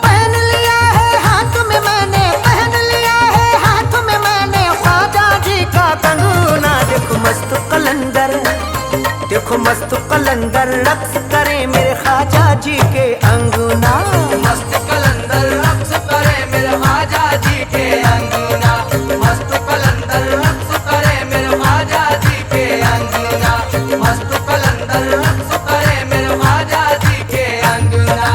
पहन लिया है हाथ में मैंने, पहन लिया है हाथ में मैंने ख्वाजा जी का कंगना। देखो मस्त कलंदर, देखो मस्त कलंदर रक्स करे मेरे ख्वाजा जी के अंगना। मस्त कलंदर रक्स करे मेरे ख्वाजा जी के अंगना। मस्त कलंदर रक्स करे मेरे ख्वाजा जी के अंगना। मस्त कलंदर रक्स करे मेरे ख्वाजा जी के अंगना।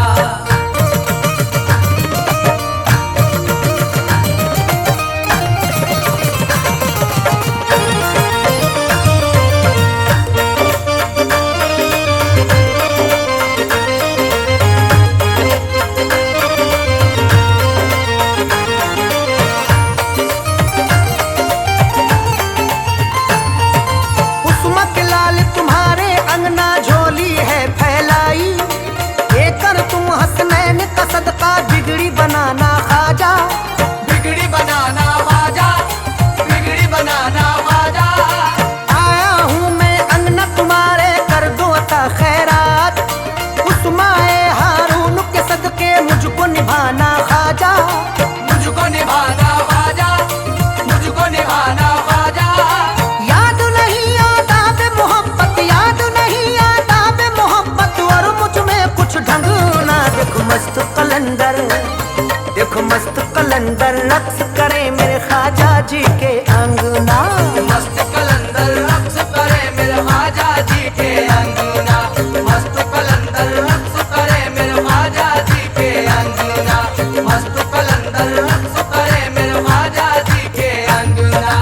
कलंदर, देखो मस्त कलंदर रक्स करे मेरे ख्वाजा जी के अंगना। मस्त कलंदर रक्स करे मेरे ख्वाजा जी के अंगना, मस्त कलंदर रक्स करे मेरे ख्वाजा जी के अंगना, मस्त कलंदर रक्स करे मेरे ख्वाजा जी के अंगना।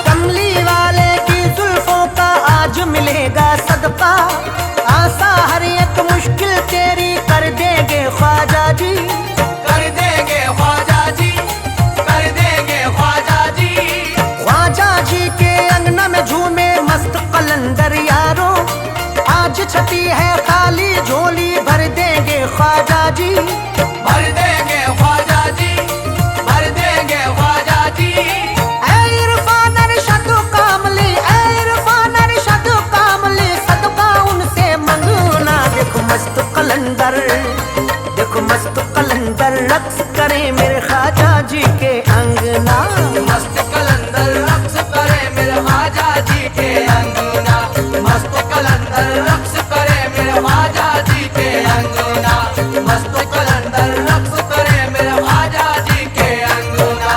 कमली वाले की जुल्फों का आज मिलेगा सदका, आसा हर एक मुश्किल तेरी कर देंगे ख्वाजा जी। कर देंगे ख्वाजा जी, कर देंगे ख्वाजा जी। ख्वाजा जी के अंगना में झूमे मस्त कलंदर यारो, आज छठी है खाली झोली भर देंगे ख्वाजा जी। भर देंगे ख्वाजा जी, भर देंगे ख्वाजा जी। ऐ इरफान अरशद कामली, ऐ इरफान अरशद कामली, सदका उनसे मंगना। देखो मस्त कलंदर, देखो मस्त कलंदर रक्स करे मेरे ख्वाजा जी के अंगना। मस्त कलंदर रक्स करे मेरे ख्वाजा जी के अंगना, मस्त कलंदर रक्स करे मेरे ख्वाजा जी के अंगना, मस्त कलंदर रक्स करे मेरे ख्वाजा जी के अंगना।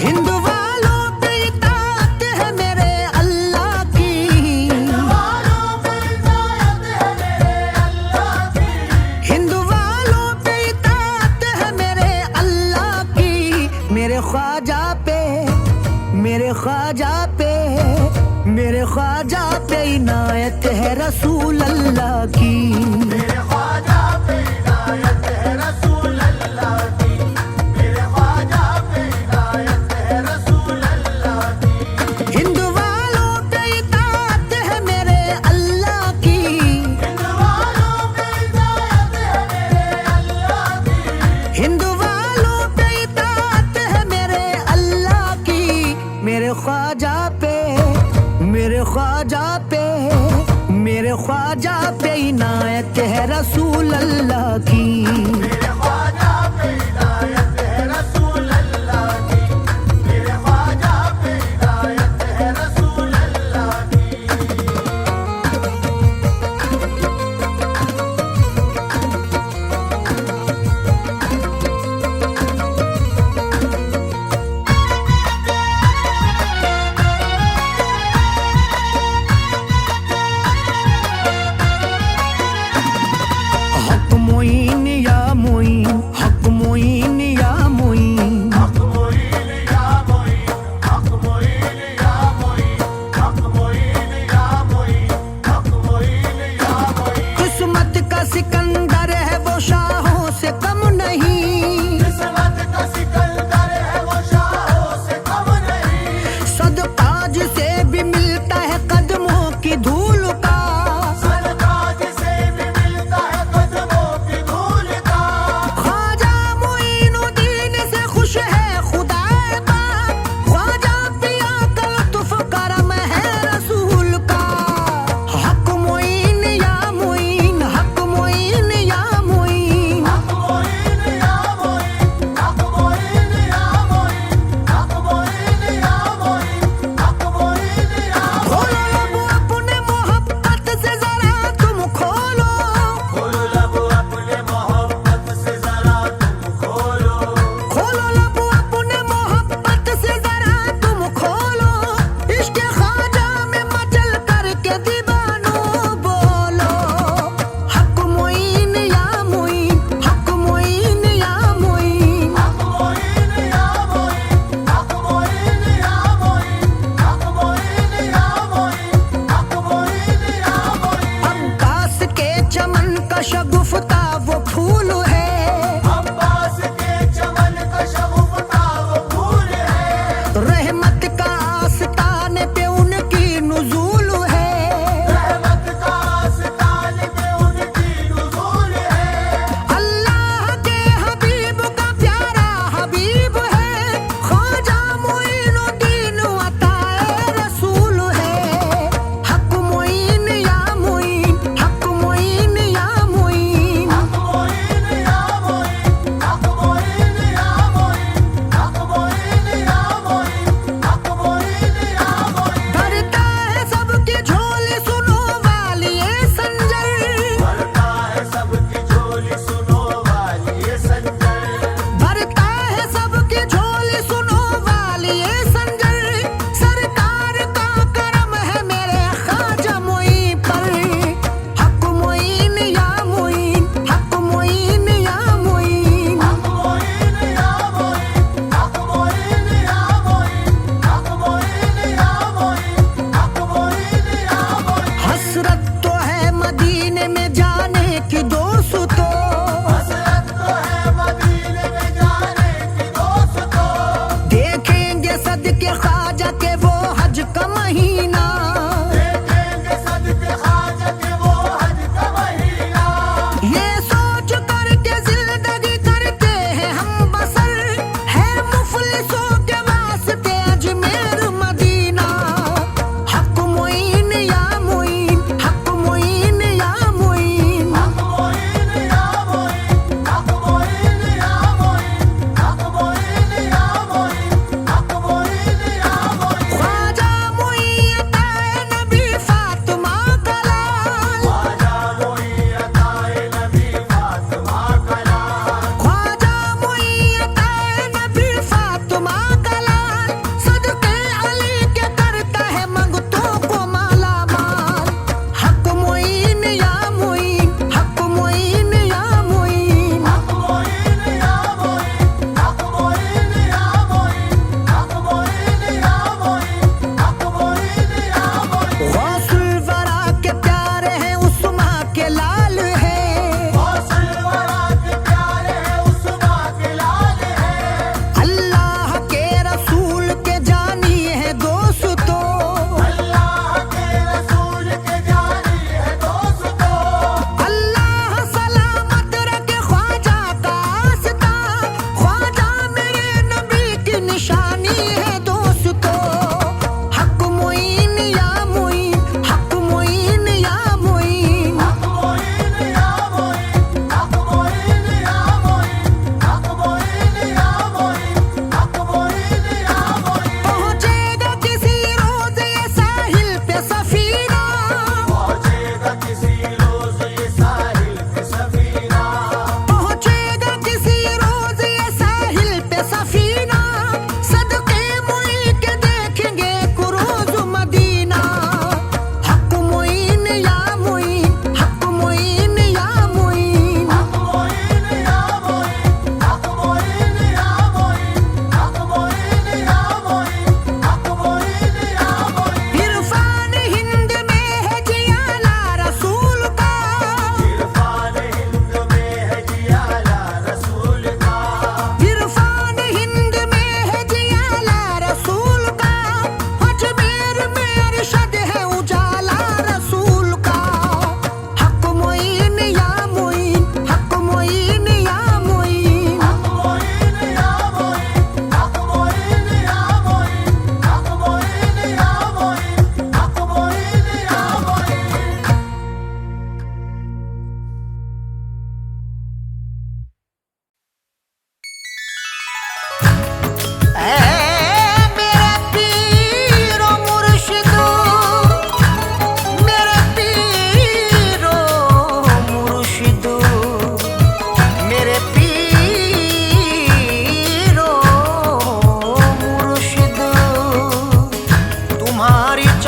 हिंदू वालों पे इताअत है मेरे अल्लाह की, हिंदू वालों पे इताअत है मेरे अल्लाह की। मेरे ख्वाजा पे, मेरे ख्वाजा पे, मेरे ख्वाजा पे इनायत है रसूल अल्लाह की। हिंदू वालों पे इताअत है मेरे अल्लाह की, हिंदू वालों पे इताअत है मेरे अल्लाह की। मेरे ख्वाजा पे, मेरे ख्वाजा पे, मेरे ख्वाजा पे इनायत है रसूल अल्लाह की। हक मोइन या मोइन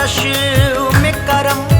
चश्म करम